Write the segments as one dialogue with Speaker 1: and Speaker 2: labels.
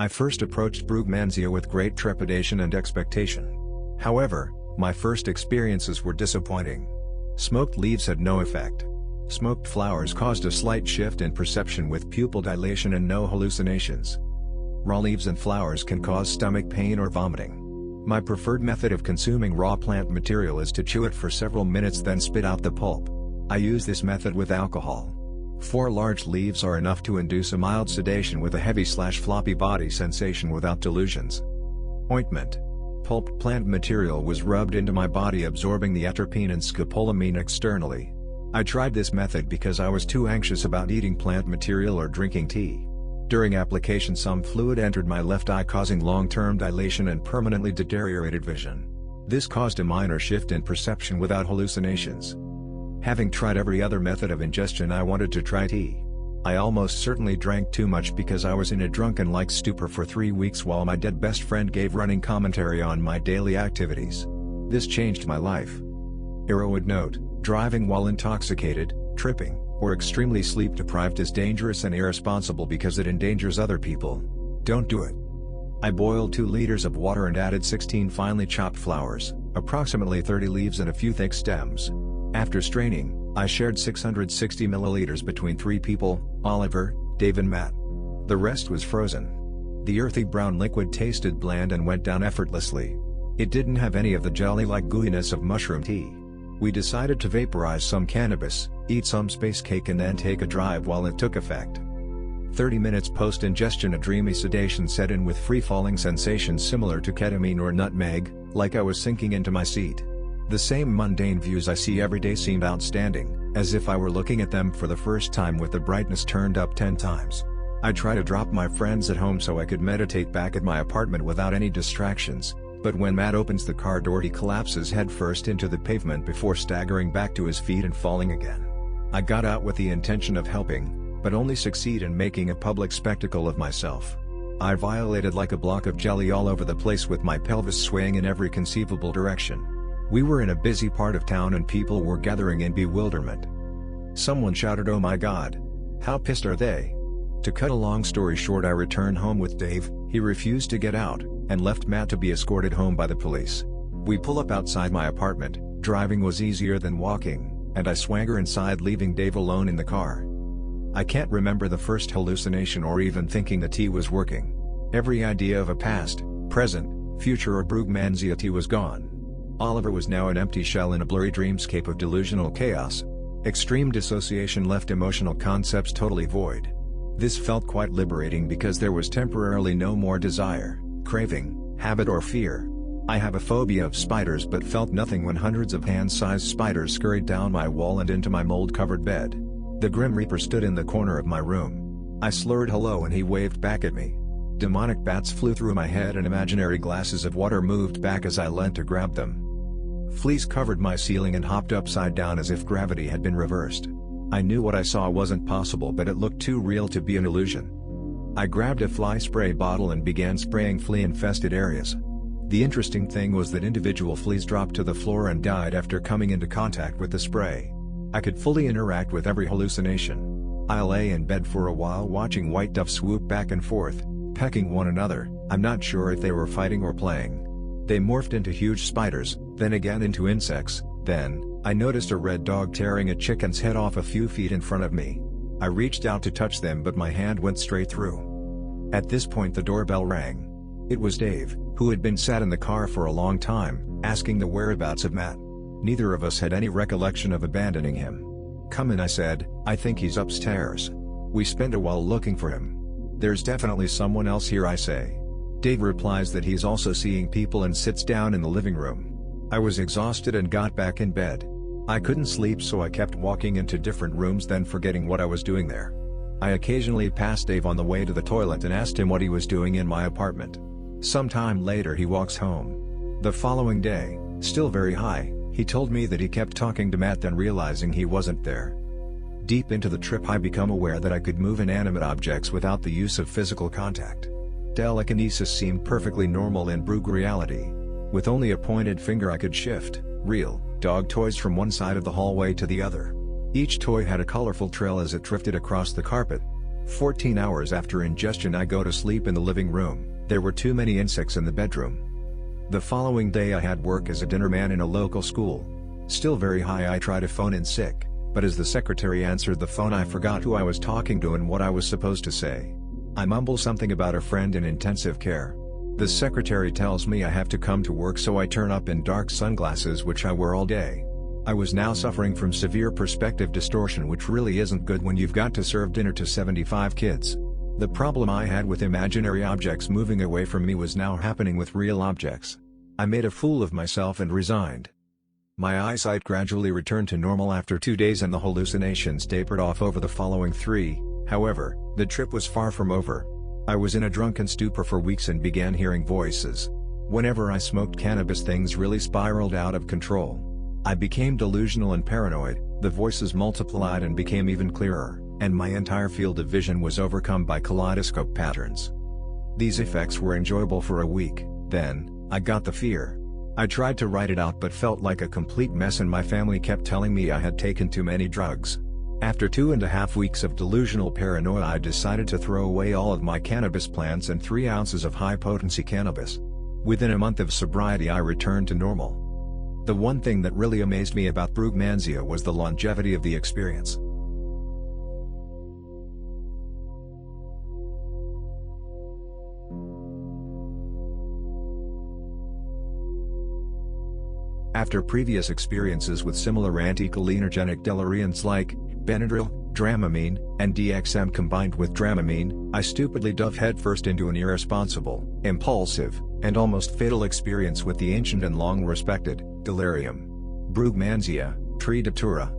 Speaker 1: I first approached Brugmansia with great trepidation and expectation. However, my first experiences were disappointing. Smoked leaves had no effect. Smoked flowers caused a slight shift in perception with pupil dilation and no hallucinations. Raw leaves and flowers can cause stomach pain or vomiting. My preferred method of consuming raw plant material is to chew it for several minutes then spit out the pulp. I use this method with alcohol. 4 large leaves are enough to induce a mild sedation with a heavy/floppy body sensation without delusions. Ointment. Pulped plant material was rubbed into my body absorbing the atropine and scopolamine externally. I tried this method because I was too anxious about eating plant material or drinking tea. During application some fluid entered my left eye causing long-term dilation and permanently deteriorated vision. This caused a minor shift in perception without hallucinations. Having tried every other method of ingestion I wanted to try tea. I almost certainly drank too much because I was in a drunken-like stupor for 3 weeks while my dead best friend gave running commentary on my daily activities. This changed my life. Era would note, driving while intoxicated, tripping, or extremely sleep-deprived is dangerous and irresponsible because it endangers other people. Don't do it. I boiled 2 liters of water and added 16 finely chopped flowers, approximately 30 leaves and a few thick stems. After straining, I shared 660 milliliters between 3 people, Oliver, Dave and Matt. The rest was frozen. The earthy brown liquid tasted bland and went down effortlessly. It didn't have any of the jelly-like gooiness of mushroom tea. We decided to vaporize some cannabis, eat some space cake and then take a drive while it took effect. 30 minutes post-ingestion a dreamy sedation set in with free-falling sensations similar to ketamine or nutmeg, like I was sinking into my seat. The same mundane views I see every day seemed outstanding, as if I were looking at them for the first time with the brightness turned up 10 times. I try to drop my friends at home so I could meditate back at my apartment without any distractions, but when Matt opens the car door he collapses headfirst into the pavement before staggering back to his feet and falling again. I got out with the intention of helping, but only succeed in making a public spectacle of myself. I violated like a block of jelly all over the place with my pelvis swaying in every conceivable direction. We were in a busy part of town and people were gathering in bewilderment. Someone shouted, "Oh my God! How pissed are they?" To cut a long story short, I returned home with Dave. He refused to get out, and left Matt to be escorted home by the police. We pull up outside my apartment. Driving was easier than walking, and I swagger inside leaving Dave alone in the car. I can't remember the first hallucination or even thinking the tea was working. Every idea of a past, present, future or Brugmansia tea was gone. Oliver was now an empty shell in a blurry dreamscape of delusional chaos. Extreme dissociation left emotional concepts totally void. This felt quite liberating because there was temporarily no more desire, craving, habit or fear. I have a phobia of spiders but felt nothing when hundreds of hand-sized spiders scurried down my wall and into my mold-covered bed. The Grim Reaper stood in the corner of my room. I slurred hello and he waved back at me. Demonic bats flew through my head and imaginary glasses of water moved back as I leant to grab them. Fleas covered my ceiling and hopped upside down as if gravity had been reversed. I knew what I saw wasn't possible but it looked too real to be an illusion. I grabbed a fly spray bottle and began spraying flea-infested areas. The interesting thing was that individual fleas dropped to the floor and died after coming into contact with the spray. I could fully interact with every hallucination. I lay in bed for a while watching white dove swoop back and forth, pecking one another. I'm not sure if they were fighting or playing. They morphed into huge spiders, then again into insects. Then, I noticed a red dog tearing a chicken's head off a few feet in front of me. I reached out to touch them but my hand went straight through. At this point the doorbell rang. It was Dave, who had been sat in the car for a long time, asking the whereabouts of Matt. Neither of us had any recollection of abandoning him. "Come in," I said, "I think he's upstairs." We spent a while looking for him. "There's definitely someone else here," I say. Dave replies that he's also seeing people and sits down in the living room. I was exhausted and got back in bed. I couldn't sleep so I kept walking into different rooms then forgetting what I was doing there. I occasionally passed Dave on the way to the toilet and asked him what he was doing in my apartment. Sometime later he walks home. The following day, still very high, he told me that he kept talking to Matt then realizing he wasn't there. Deep into the trip I become aware that I could move inanimate objects without the use of physical contact. Telekinesis seemed perfectly normal in Brug reality. With only a pointed finger I could shift real dog toys from one side of the hallway to the other. Each toy had a colorful trail as it drifted across the carpet. 14 hours after ingestion I go to sleep in the living room. There were too many insects in the bedroom. The following day I had work as a dinner man in a local school. Still very high, I tried to phone in sick, but as the secretary answered the phone I forgot who I was talking to and what I was supposed to say. I mumble something about a friend in intensive care. The secretary tells me I have to come to work, so I turn up in dark sunglasses which I wear all day. I was now suffering from severe perspective distortion, which really isn't good when you've got to serve dinner to 75 kids. The problem I had with imaginary objects moving away from me was now happening with real objects. I made a fool of myself and resigned. My eyesight gradually returned to normal after 2 days and the hallucinations tapered off over the following 3. However, the trip was far from over. I was in a drunken stupor for weeks and began hearing voices. Whenever I smoked cannabis, things really spiraled out of control. I became delusional and paranoid, the voices multiplied and became even clearer, and my entire field of vision was overcome by kaleidoscope patterns. These effects were enjoyable for a week, then, I got the fear. I tried to write it out but felt like a complete mess, and my family kept telling me I had taken too many drugs. After 2.5 weeks of delusional paranoia, I decided to throw away all of my cannabis plants and 3 ounces of high-potency cannabis. Within a month of sobriety I returned to normal. The one thing that really amazed me about Brugmansia was the longevity of the experience. After previous experiences with similar anticholinergic deliriants like Benadryl, Dramamine, and DXM combined with Dramamine, I stupidly dove headfirst into an irresponsible, impulsive, and almost fatal experience with the ancient and long-respected delirium. Brugmansia, Tri Datura.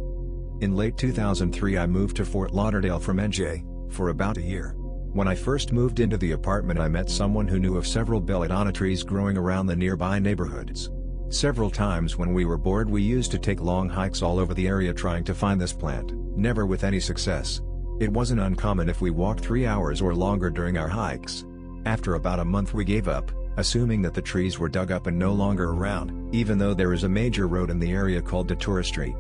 Speaker 1: In late 2003 I moved to Fort Lauderdale from NJ, for about a year. When I first moved into the apartment I met someone who knew of several belladonna trees growing around the nearby neighborhoods. Several times when we were bored we used to take long hikes all over the area trying to find this plant, never with any success. It wasn't uncommon if we walked 3 hours or longer during our hikes. After about a month we gave up, assuming that the trees were dug up and no longer around, even though there is a major road in the area called Datura Street.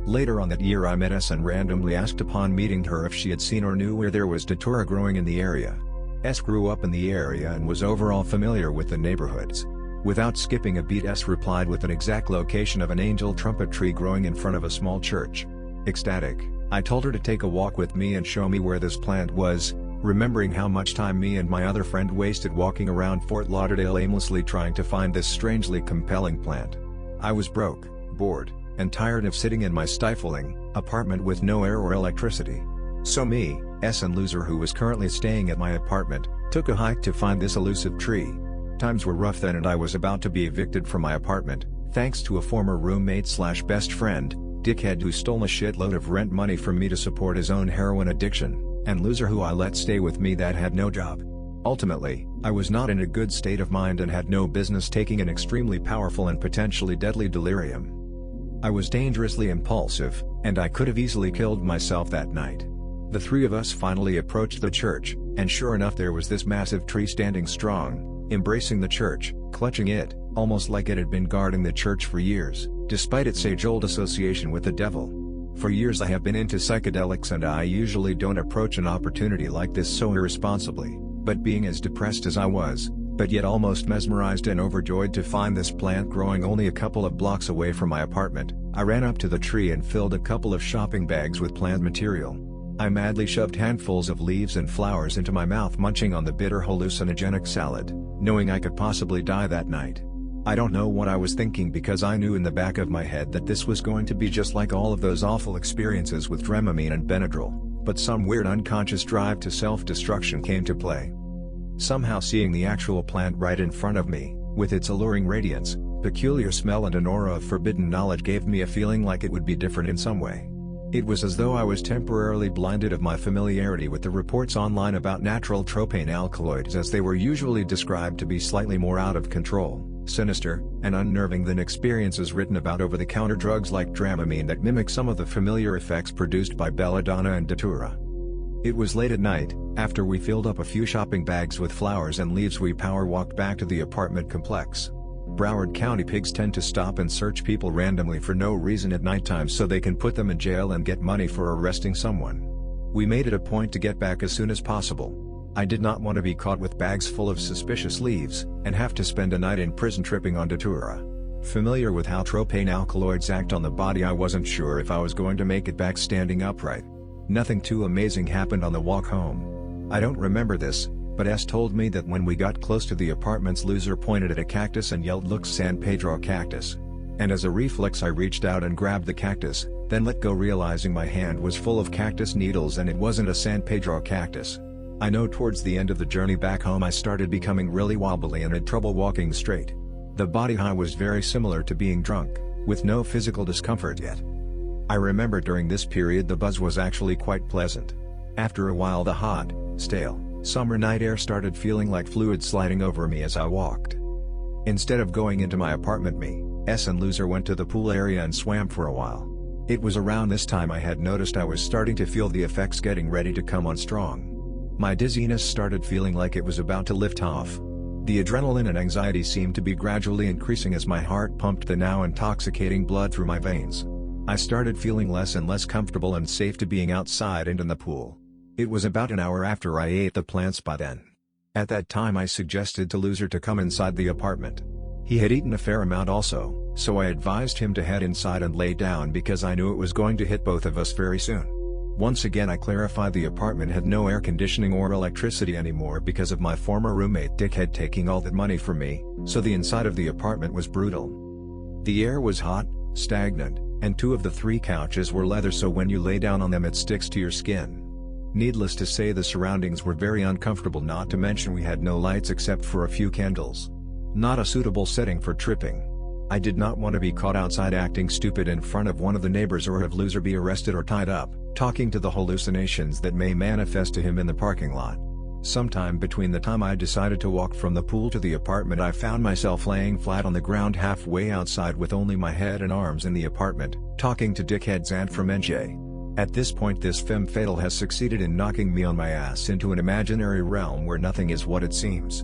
Speaker 1: Later on that year I met S and randomly asked upon meeting her if she had seen or knew where there was Datura growing in the area. S grew up in the area and was overall familiar with the neighborhoods. Without skipping a beat, S replied with an exact location of an angel trumpet tree growing in front of a small church. Ecstatic, I told her to take a walk with me and show me where this plant was, remembering how much time me and my other friend wasted walking around Fort Lauderdale aimlessly trying to find this strangely compelling plant. I was broke, bored, and tired of sitting in my stifling apartment with no air or electricity. So me, S and Loser, who was currently staying at my apartment, took a hike to find this elusive tree. Times were rough then and I was about to be evicted from my apartment, thanks to a former roommate/best friend, Dickhead, who stole a shitload of rent money from me to support his own heroin addiction, and Loser, who I let stay with me, that had no job. Ultimately, I was not in a good state of mind and had no business taking an extremely powerful and potentially deadly delirium. I was dangerously impulsive, and I could have easily killed myself that night. The three of us finally approached the church, and sure enough there was this massive tree standing strong, embracing the church, clutching it, almost like it had been guarding the church for years, despite its age-old association with the devil. For years I have been into psychedelics and I usually don't approach an opportunity like this so irresponsibly, but being as depressed as I was, but yet almost mesmerized and overjoyed to find this plant growing only a couple of blocks away from my apartment, I ran up to the tree and filled a couple of shopping bags with plant material. I madly shoved handfuls of leaves and flowers into my mouth, munching on the bitter hallucinogenic salad, knowing I could possibly die that night. I don't know what I was thinking, because I knew in the back of my head that this was going to be just like all of those awful experiences with Dramamine and Benadryl, but some weird unconscious drive to self-destruction came to play. Somehow seeing the actual plant right in front of me, with its alluring radiance, peculiar smell and an aura of forbidden knowledge gave me a feeling like it would be different in some way. It was as though I was temporarily blinded of my familiarity with the reports online about natural tropane alkaloids, as they were usually described to be slightly more out of control, sinister, and unnerving than experiences written about over-the-counter drugs like Dramamine that mimic some of the familiar effects produced by belladonna and datura. It was late at night. After we filled up a few shopping bags with flowers and leaves, we power walked back to the apartment complex. Broward County pigs tend to stop and search people randomly for no reason at nighttime so they can put them in jail and get money for arresting someone. We made it a point to get back as soon as possible. I did not want to be caught with bags full of suspicious leaves, and have to spend a night in prison tripping on datura. Familiar with how tropane alkaloids act on the body, I wasn't sure if I was going to make it back standing upright. Nothing too amazing happened on the walk home. I don't remember this, but S told me that when we got close to the apartments, Loser pointed at a cactus and yelled, "Look, San Pedro cactus." And as a reflex I reached out and grabbed the cactus, then let go, realizing my hand was full of cactus needles and it wasn't a San Pedro cactus. I know towards the end of the journey back home I started becoming really wobbly and had trouble walking straight. The body high was very similar to being drunk, with no physical discomfort yet. I remember during this period the buzz was actually quite pleasant. After a while the hot, stale, summer night air started feeling like fluid sliding over me as I walked. Instead of going into my apartment, me, S and Loser went to the pool area and swam for a while. It was around this time I had noticed I was starting to feel the effects getting ready to come on strong. My dizziness started feeling like it was about to lift off. The adrenaline and anxiety seemed to be gradually increasing as my heart pumped the now intoxicating blood through my veins. I started feeling less and less comfortable and safe to being outside and in the pool. It was about an hour after I ate the plants by then. At that time I suggested to Loser to come inside the apartment. He had eaten a fair amount also, so I advised him to head inside and lay down because I knew it was going to hit both of us very soon. Once again I clarified the apartment had no air conditioning or electricity anymore because of my former roommate Dickhead taking all that money from me, so the inside of the apartment was brutal. The air was hot, stagnant, and 2 of the 3 couches were leather, so when you lay down on them it sticks to your skin. Needless to say the surroundings were very uncomfortable, not to mention we had no lights except for a few candles. Not a suitable setting for tripping. I did not want to be caught outside acting stupid in front of one of the neighbors or have Loser be arrested or tied up, talking to the hallucinations that may manifest to him in the parking lot. Sometime between the time I decided to walk from the pool to the apartment I found myself laying flat on the ground halfway outside with only my head and arms in the apartment, talking to Dickhead's aunt from NJ. At this point this femme fatale has succeeded in knocking me on my ass into an imaginary realm where nothing is what it seems.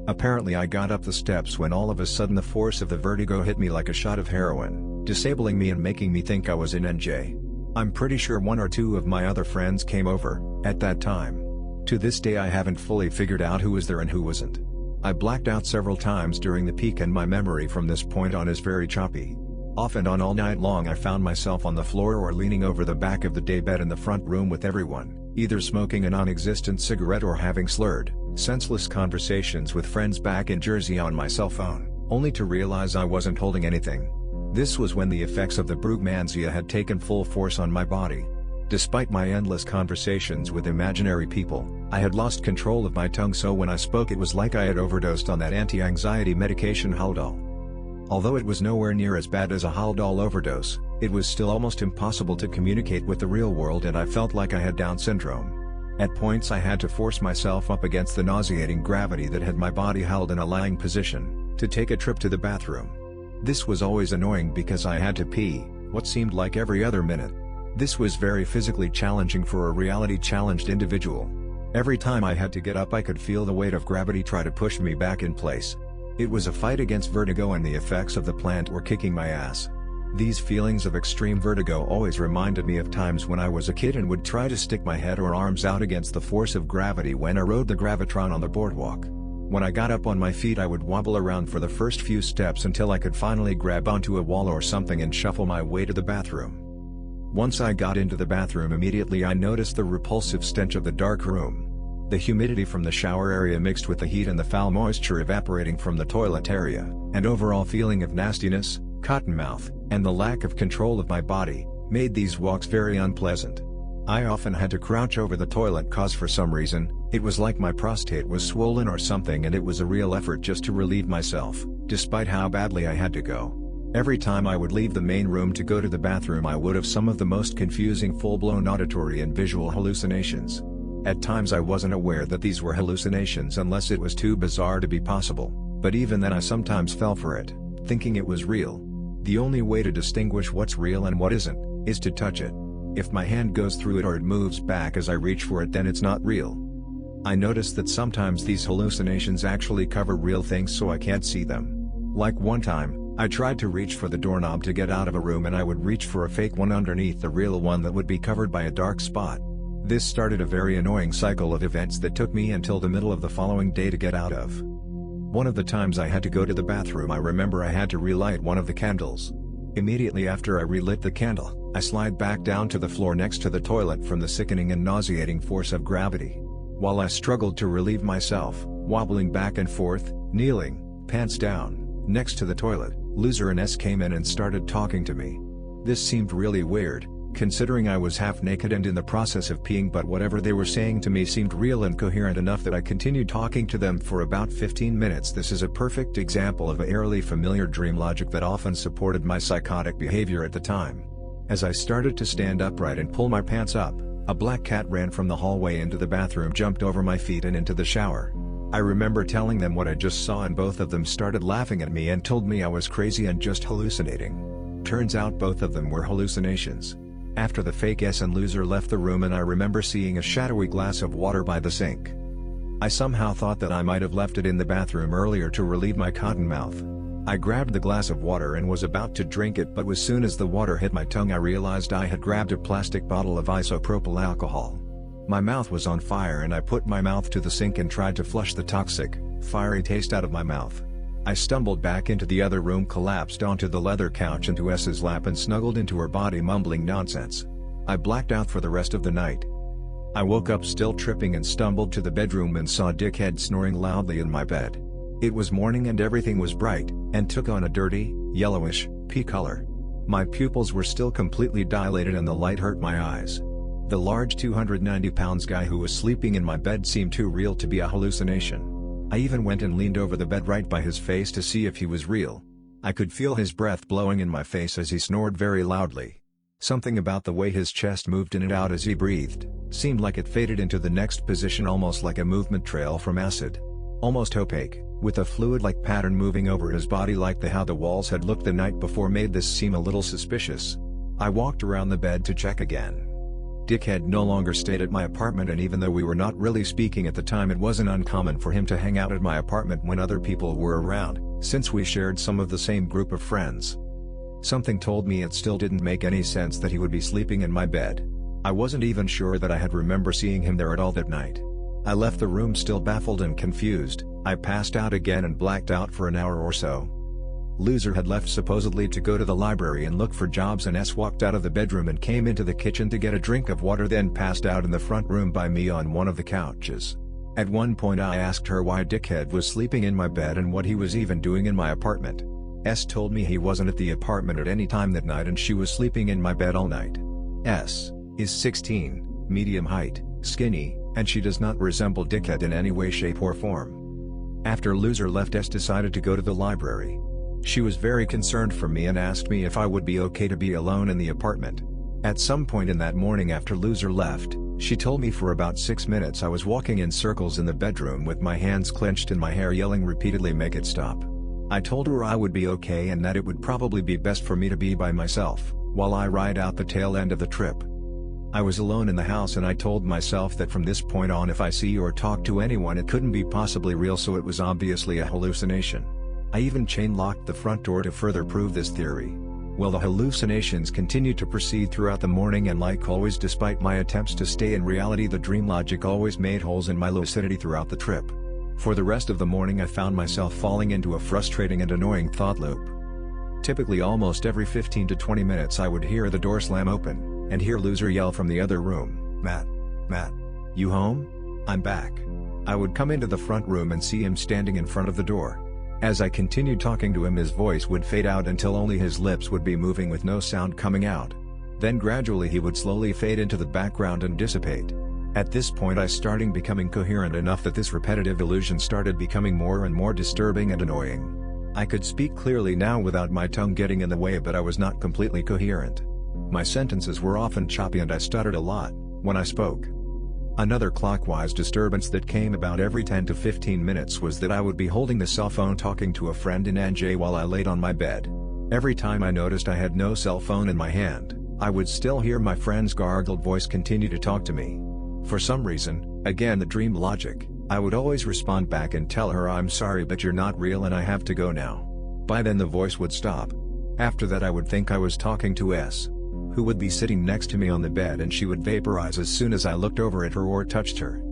Speaker 1: Apparently I got up the steps when all of a sudden the force of the vertigo hit me like a shot of heroin, disabling me and making me think I was in NJ. I'm pretty sure 1 or 2 of my other friends came over, at that time. To this day I haven't fully figured out who was there and who wasn't. I blacked out several times during the peak and my memory from this point on is very choppy. Off and on all night long I found myself on the floor or leaning over the back of the daybed in the front room with everyone, either smoking a non-existent cigarette or having slurred, senseless conversations with friends back in Jersey on my cell phone, only to realize I wasn't holding anything. This was when the effects of the Brugmansia had taken full force on my body. Despite my endless conversations with imaginary people, I had lost control of my tongue, so when I spoke it was like I had overdosed on that anti-anxiety medication Haldol. Although it was nowhere near as bad as a Haldol overdose, it was still almost impossible to communicate with the real world and I felt like I had Down syndrome. At points I had to force myself up against the nauseating gravity that had my body held in a lying position, to take a trip to the bathroom. This was always annoying because I had to pee, what seemed like every other minute. This was very physically challenging for a reality-challenged individual. Every time I had to get up I could feel the weight of gravity try to push me back in place. It was a fight against vertigo and the effects of the plant were kicking my ass. These feelings of extreme vertigo always reminded me of times when I was a kid and would try to stick my head or arms out against the force of gravity when I rode the gravitron on the boardwalk. When I got up on my feet I would wobble around for the first few steps until I could finally grab onto a wall or something and shuffle my way to the bathroom. Once I got into the bathroom immediately I noticed the repulsive stench of the dark room. The humidity from the shower area mixed with the heat and the foul moisture evaporating from the toilet area, and overall feeling of nastiness, cottonmouth, and the lack of control of my body, made these walks very unpleasant. I often had to crouch over the toilet cause for some reason, it was like my prostate was swollen or something and it was a real effort just to relieve myself, despite how badly I had to go. Every time I would leave the main room to go to the bathroom I would have some of the most confusing full-blown auditory and visual hallucinations. At times I wasn't aware that these were hallucinations unless it was too bizarre to be possible, but even then I sometimes fell for it, thinking it was real. The only way to distinguish what's real and what isn't, is to touch it. If my hand goes through it or it moves back as I reach for it, then it's not real. I noticed that sometimes these hallucinations actually cover real things so I can't see them. Like one time, I tried to reach for the doorknob to get out of a room and I would reach for a fake one underneath the real one that would be covered by a dark spot. This started a very annoying cycle of events that took me until the middle of the following day to get out of. One of the times I had to go to the bathroom, I remember I had to relight one of the candles. Immediately after I relit the candle, I slid back down to the floor next to the toilet from the sickening and nauseating force of gravity. While I struggled to relieve myself, wobbling back and forth, kneeling, pants down, next to the toilet, Loser and S came in and started talking to me. This seemed really weird, considering I was half naked and in the process of peeing, but whatever they were saying to me seemed real and coherent enough that I continued talking to them for about 15 minutes. This is a perfect example of a eerily familiar dream logic that often supported my psychotic behavior at the time. As I started to stand upright and pull my pants up, a black cat ran from the hallway into the bathroom, jumped over my feet and into the shower. I remember telling them what I just saw, and both of them started laughing at me and told me I was crazy and just hallucinating. Turns out both of them were hallucinations. After the fake S and Loser left the room, and I remember seeing a shadowy glass of water by the sink. I somehow thought that I might have left it in the bathroom earlier to relieve my cotton mouth. I grabbed the glass of water and was about to drink it, but as soon as the water hit my tongue I realized I had grabbed a plastic bottle of isopropyl alcohol. My mouth was on fire and I put my mouth to the sink and tried to flush the toxic, fiery taste out of my mouth. I stumbled back into the other room, collapsed onto the leather couch into S's lap and snuggled into her body, mumbling nonsense. I blacked out for the rest of the night. I woke up still tripping and stumbled to the bedroom and saw Dickhead snoring loudly in my bed. It was morning and everything was bright, and took on a dirty, yellowish, pea color. My pupils were still completely dilated and the light hurt my eyes. The large 290-pound guy who was sleeping in my bed seemed too real to be a hallucination. I even went and leaned over the bed right by his face to see if he was real. I could feel his breath blowing in my face as he snored very loudly. Something about the way his chest moved in and out as he breathed seemed like it faded into the next position, almost like a movement trail from acid. Almost opaque, with a fluid-like pattern moving over his body, like how the walls had looked the night before made this seem a little suspicious. I walked around the bed to check again. Dickhead no longer stayed at my apartment, and even though we were not really speaking at the time, it wasn't uncommon for him to hang out at my apartment when other people were around, since we shared some of the same group of friends. Something told me it still didn't make any sense that he would be sleeping in my bed. I wasn't even sure that I had remember seeing him there at all that night. I left the room still baffled and confused. I passed out again and blacked out for an hour or so. Loser had left supposedly to go to the library and look for jobs, and S walked out of the bedroom and came into the kitchen to get a drink of water, then passed out in the front room by me on one of the couches. At one point I asked her why Dickhead was sleeping in my bed and what he was even doing in my apartment. S told me he wasn't at the apartment at any time that night and she was sleeping in my bed all night. S is 16, medium height, skinny, and she does not resemble Dickhead in any way, shape or form. After Loser left, S decided to go to the library. She was very concerned for me and asked me if I would be okay to be alone in the apartment. At some point in that morning after Loser left, she told me for about 6 minutes I was walking in circles in the bedroom with my hands clenched in my hair, yelling repeatedly, "Make it stop." I told her I would be okay and that it would probably be best for me to be by myself, while I ride out the tail end of the trip. I was alone in the house and I told myself that from this point on if I see or talk to anyone it couldn't be possibly real, so it was obviously a hallucination. I even chain-locked the front door to further prove this theory. Well, the hallucinations continued to proceed throughout the morning, and like always, despite my attempts to stay in reality, the dream logic always made holes in my lucidity throughout the trip. For the rest of the morning I found myself falling into a frustrating and annoying thought loop. Typically almost every 15 to 20 minutes I would hear the door slam open, and hear Loser yell from the other room, Matt, you home? I'm back." I would come into the front room and see him standing in front of the door. As I continued talking to him, his voice would fade out until only his lips would be moving with no sound coming out. Then gradually he would slowly fade into the background and dissipate. At this point I started becoming coherent enough that this repetitive illusion started becoming more and more disturbing and annoying. I could speak clearly now without my tongue getting in the way, but I was not completely coherent. My sentences were often choppy and I stuttered a lot when I spoke. Another clockwise disturbance that came about every 10 to 15 minutes was that I would be holding the cell phone talking to a friend in NJ while I laid on my bed. Every time I noticed I had no cell phone in my hand, I would still hear my friend's gargled voice continue to talk to me. For some reason, again the dream logic, I would always respond back and tell her I'm sorry but you're not real and I have to go now. By then the voice would stop. After that I would think I was talking to S. who would be sitting next to me on the bed, and she would vaporize as soon as I looked over at her or touched her.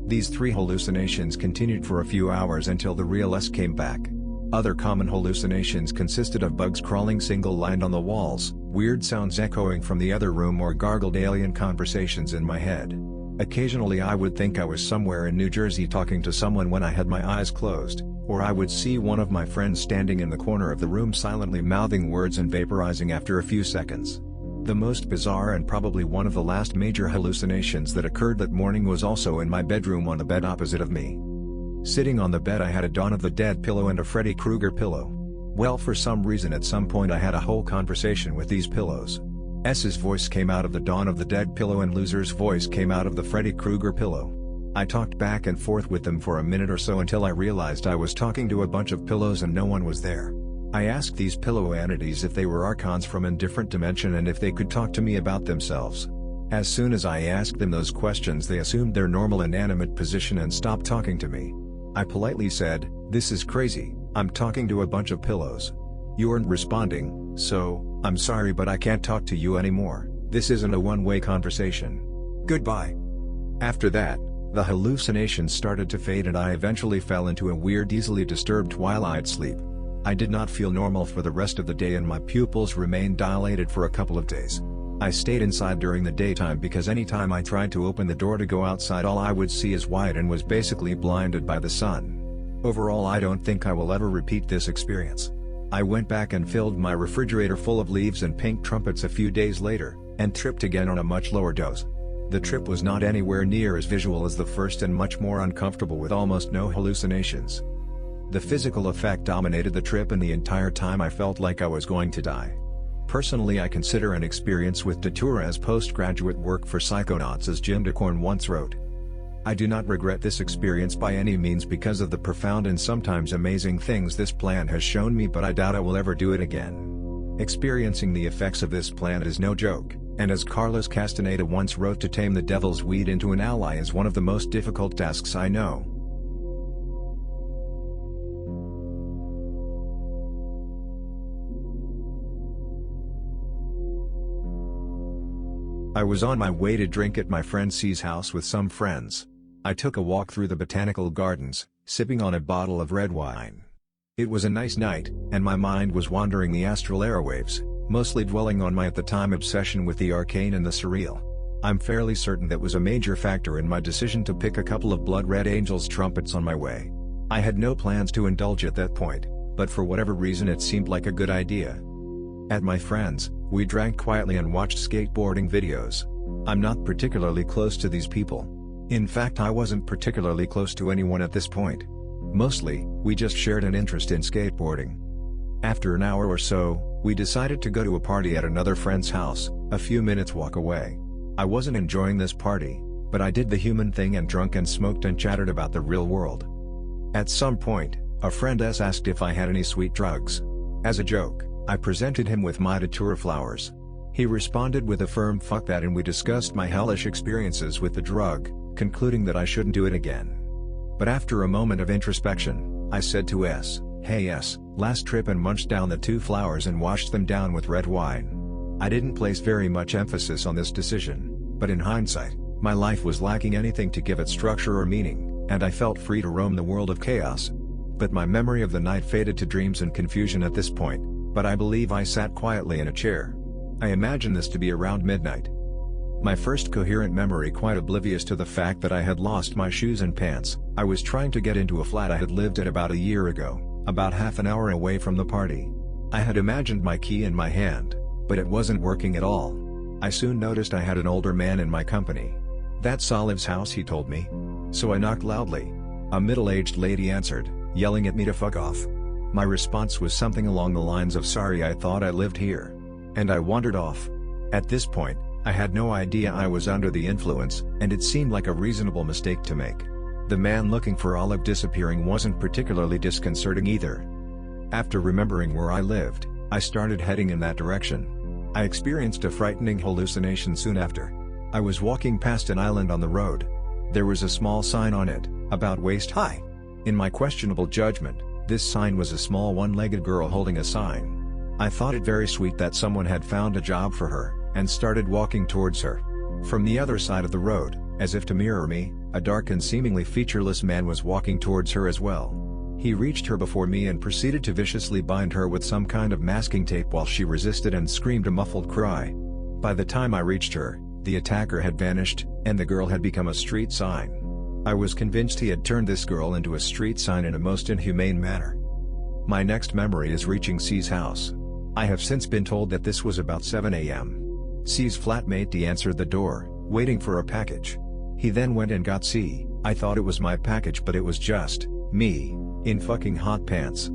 Speaker 1: These 3 hallucinations continued for a few hours until the real us came back. Other common hallucinations consisted of bugs crawling single-lined on the walls, weird sounds echoing from the other room, or gargled alien conversations in my head. Occasionally I would think I was somewhere in New Jersey talking to someone when I had my eyes closed, or I would see one of my friends standing in the corner of the room silently mouthing words and vaporizing after a few seconds. The most bizarre and probably one of the last major hallucinations that occurred that morning was also in my bedroom on the bed opposite of me. Sitting on the bed, I had a Dawn of the Dead pillow and a Freddy Krueger pillow. Well, for some reason at some point I had a whole conversation with these pillows. S's voice came out of the Dawn of the Dead pillow and Loser's voice came out of the Freddy Krueger pillow. I talked back and forth with them for a minute or so until I realized I was talking to a bunch of pillows and no one was there. I asked these pillow entities if they were archons from a different dimension and if they could talk to me about themselves. As soon as I asked them those questions, they assumed their normal inanimate position and stopped talking to me. I politely said, "This is crazy, I'm talking to a bunch of pillows. You aren't responding, so, I'm sorry but I can't talk to you anymore. This isn't a one-way conversation. Goodbye." After that, the hallucinations started to fade and I eventually fell into a weird, easily disturbed twilight sleep. I did not feel normal for the rest of the day and my pupils remained dilated for a couple of days. I stayed inside during the daytime because anytime I tried to open the door to go outside, all I would see is white and was basically blinded by the sun. Overall, I don't think I will ever repeat this experience. I went back and filled my refrigerator full of leaves and pink trumpets a few days later, and tripped again on a much lower dose. The trip was not anywhere near as visual as the first and much more uncomfortable with almost no hallucinations. The physical effect dominated the trip and the entire time I felt like I was going to die. Personally, I consider an experience with Datura as postgraduate work for psychonauts, as Jim DeCorn once wrote. I do not regret this experience by any means because of the profound and sometimes amazing things this plant has shown me, but I doubt I will ever do it again. Experiencing the effects of this plant is no joke, and as Carlos Castaneda once wrote, to tame the devil's weed into an ally is one of the most difficult tasks I know. I was on my way to drink at my friend C's house with some friends. I took a walk through the botanical gardens, sipping on a bottle of red wine. It was a nice night, and my mind was wandering the astral airwaves, mostly dwelling on my at the time obsession with the arcane and the surreal. I'm fairly certain that was a major factor in my decision to pick a couple of Blood Red Angels trumpets on my way. I had no plans to indulge at that point, but for whatever reason it seemed like a good idea. At my friend's, we drank quietly and watched skateboarding videos. I'm not particularly close to these people. In fact, I wasn't particularly close to anyone at this point. Mostly, we just shared an interest in skateboarding. After an hour or so, we decided to go to a party at another friend's house, a few minutes walk away. I wasn't enjoying this party, but I did the human thing and drank and smoked and chattered about the real world. At some point, a friend asked if I had any sweet drugs. As a joke, I presented him with my datura flowers. He responded with a firm "fuck that," and we discussed my hellish experiences with the drug, concluding that I shouldn't do it again. But after a moment of introspection, I said to S, "Hey S, last trip," and munched down the 2 flowers and washed them down with red wine. I didn't place very much emphasis on this decision, but in hindsight, my life was lacking anything to give it structure or meaning, and I felt free to roam the world of chaos. But my memory of the night faded to dreams and confusion at this point, but I believe I sat quietly in a chair. I imagine this to be around midnight. My first coherent memory, quite oblivious to the fact that I had lost my shoes and pants. I was trying to get into a flat I had lived at about a year ago, about half an hour away from the party. I had imagined my key in my hand, but it wasn't working at all. I soon noticed I had an older man in my company. "That's Olive's house," he told me. So I knocked loudly. A middle-aged lady answered, yelling at me to fuck off. My response was something along the lines of, "Sorry, I thought I lived here." And I wandered off. At this point, I had no idea I was under the influence, and it seemed like a reasonable mistake to make. The man looking for Olive disappearing wasn't particularly disconcerting either. After remembering where I lived, I started heading in that direction. I experienced a frightening hallucination soon after. I was walking past an island on the road. There was a small sign on it, about waist high. In my questionable judgment, this sign was a small one-legged girl holding a sign. I thought it very sweet that someone had found a job for her, and started walking towards her. From the other side of the road, as if to mirror me, a dark and seemingly featureless man was walking towards her as well. He reached her before me and proceeded to viciously bind her with some kind of masking tape while she resisted and screamed a muffled cry. By the time I reached her, the attacker had vanished, and the girl had become a street sign. I was convinced he had turned this girl into a street sign in a most inhumane manner. My next memory is reaching C's house. I have since been told that this was about 7 a.m. C's flatmate D answered the door, waiting for a package. He then went and got C. I thought it was my package, but it was just me, in fucking hot pants.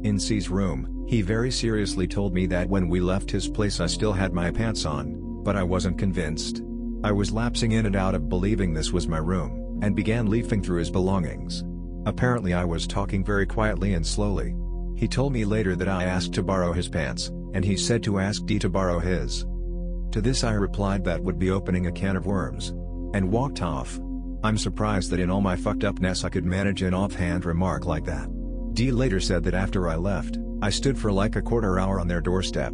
Speaker 1: In C's room, he very seriously told me that when we left his place I still had my pants on, but I wasn't convinced. I was lapsing in and out of believing this was my room, and began leafing through his belongings. Apparently I was talking very quietly and slowly. He told me later that I asked to borrow his pants, and he said to ask D to borrow his. To this I replied that would be opening a can of worms, and walked off. I'm surprised that in all my fucked upness I could manage an offhand remark like that. D later said that after I left, I stood for like a quarter hour on their doorstep.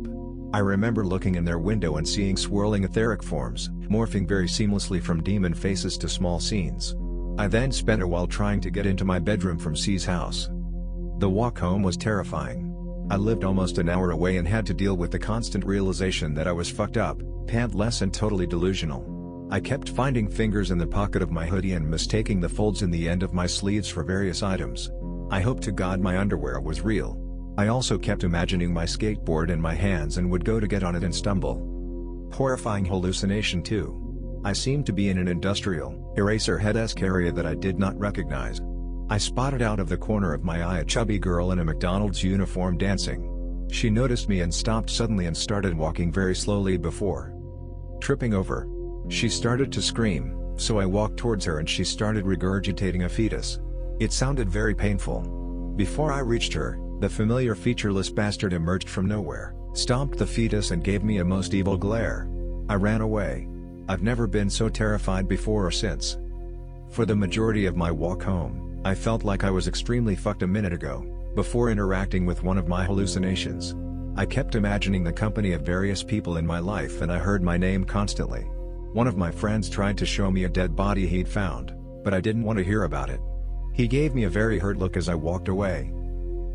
Speaker 1: I remember looking in their window and seeing swirling etheric forms, morphing very seamlessly from demon faces to small scenes. I then spent a while trying to get into my bedroom from C's house. The walk home was terrifying. I lived almost an hour away and had to deal with the constant realization that I was fucked up, pantless and totally delusional. I kept finding fingers in the pocket of my hoodie and mistaking the folds in the end of my sleeves for various items. I hoped to God my underwear was real. I also kept imagining my skateboard in my hands and would go to get on it and stumble. Horrifying hallucination too. I seemed to be in an industrial, Eraserhead-esque area that I did not recognize. I spotted out of the corner of my eye a chubby girl in a McDonald's uniform dancing. She noticed me and stopped suddenly and started walking very slowly before tripping over. She started to scream, so I walked towards her and she started regurgitating a fetus. It sounded very painful. Before I reached her, the familiar featureless bastard emerged from nowhere, stomped the fetus and gave me a most evil glare. I ran away. I've never been so terrified before or since. For the majority of my walk home, I felt like I was extremely fucked a minute ago, before interacting with one of my hallucinations. I kept imagining the company of various people in my life and I heard my name constantly. One of my friends tried to show me a dead body he'd found, but I didn't want to hear about it. He gave me a very hurt look as I walked away.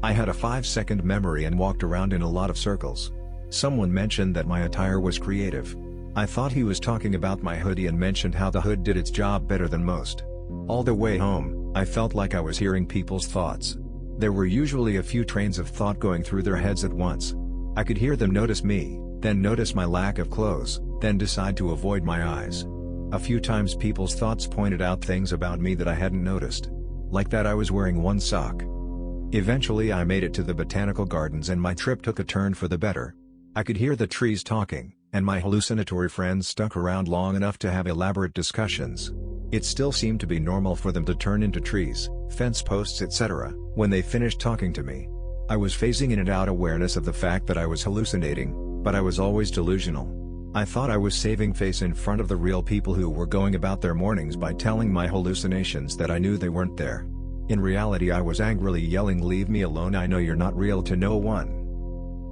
Speaker 1: I had a 5-second memory and walked around in a lot of circles. Someone mentioned that my attire was creative. I thought he was talking about my hoodie and mentioned how the hood did its job better than most. All the way home, I felt like I was hearing people's thoughts. There were usually a few trains of thought going through their heads at once. I could hear them notice me, then notice my lack of clothes, then decide to avoid my eyes. A few times people's thoughts pointed out things about me that I hadn't noticed. Like that I was wearing one sock. Eventually I made it to the botanical gardens and my trip took a turn for the better. I could hear the trees talking, and my hallucinatory friends stuck around long enough to have elaborate discussions. It still seemed to be normal for them to turn into trees, fence posts etc., when they finished talking to me. I was phasing in and out awareness of the fact that I was hallucinating, but I was always delusional. I thought I was saving face in front of the real people who were going about their mornings by telling my hallucinations that I knew they weren't there. In reality I was angrily yelling, "Leave me alone, I know you're not real," to no one.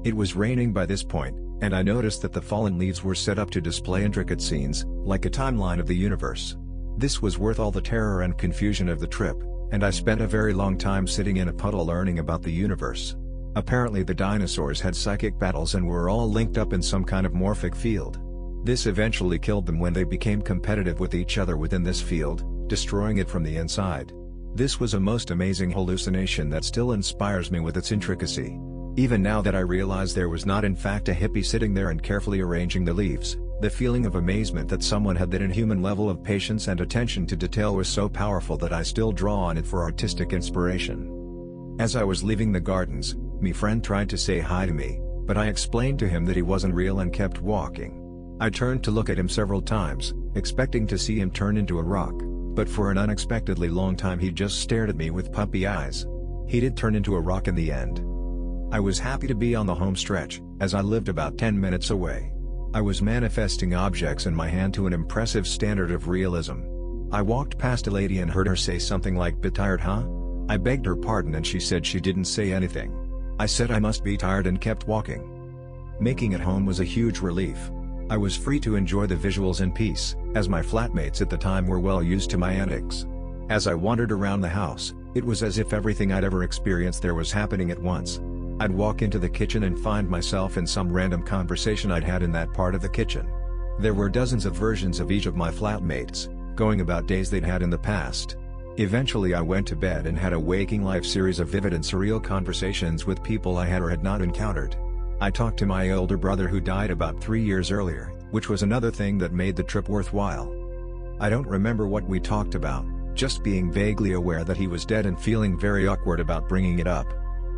Speaker 1: It was raining by this point, and I noticed that the fallen leaves were set up to display intricate scenes, like a timeline of the universe. This was worth all the terror and confusion of the trip, and I spent a very long time sitting in a puddle learning about the universe. Apparently the dinosaurs had psychic battles and were all linked up in some kind of morphic field. This eventually killed them when they became competitive with each other within this field, destroying it from the inside. This was a most amazing hallucination that still inspires me with its intricacy. Even now that I realize there was not in fact a hippie sitting there and carefully arranging the leaves, the feeling of amazement that someone had that inhuman level of patience and attention to detail was so powerful that I still draw on it for artistic inspiration. As I was leaving the gardens, my friend tried to say hi to me, but I explained to him that he wasn't real and kept walking. I turned to look at him several times, expecting to see him turn into a rock, but for an unexpectedly long time he just stared at me with puppy eyes. He did turn into a rock in the end. I was happy to be on the home stretch, as I lived about 10 minutes away. I was manifesting objects in my hand to an impressive standard of realism. I walked past a lady and heard her say something like, "Bit tired, huh?" I begged her pardon and she said she didn't say anything. I said I must be tired and kept walking. Making it home was a huge relief. I was free to enjoy the visuals in peace, as my flatmates at the time were well used to my antics. As I wandered around the house, it was as if everything I'd ever experienced there was happening at once. I'd walk into the kitchen and find myself in some random conversation I'd had in that part of the kitchen. There were dozens of versions of each of my flatmates, going about days they'd had in the past. Eventually I went to bed and had a waking life series of vivid and surreal conversations with people I had or had not encountered. I talked to my older brother who died about 3 years earlier, which was another thing that made the trip worthwhile. I don't remember what we talked about, just being vaguely aware that he was dead and feeling very awkward about bringing it up.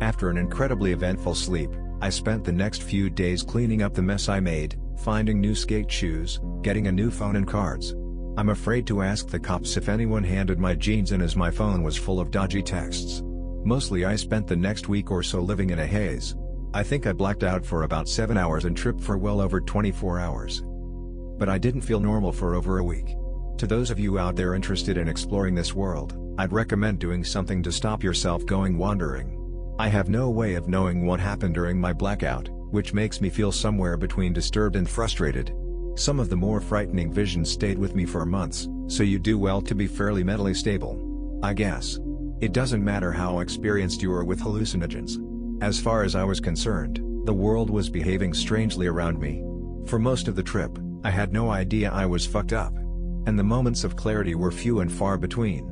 Speaker 1: After an incredibly eventful sleep, I spent the next few days cleaning up the mess I made, finding new skate shoes, getting a new phone and cards. I'm afraid to ask the cops if anyone handed my jeans in as my phone was full of dodgy texts. Mostly I spent the next week or so living in a haze. I think I blacked out for about 7 hours and tripped for well over 24 hours. But I didn't feel normal for over a week. To those of you out there interested in exploring this world, I'd recommend doing something to stop yourself going wandering. I have no way of knowing what happened during my blackout, which makes me feel somewhere between disturbed and frustrated. Some of the more frightening visions stayed with me for months, so you do well to be fairly mentally stable, I guess. It doesn't matter how experienced you are with hallucinogens. As far as I was concerned, the world was behaving strangely around me. For most of the trip, I had no idea I was fucked up. And the moments of clarity were few and far between.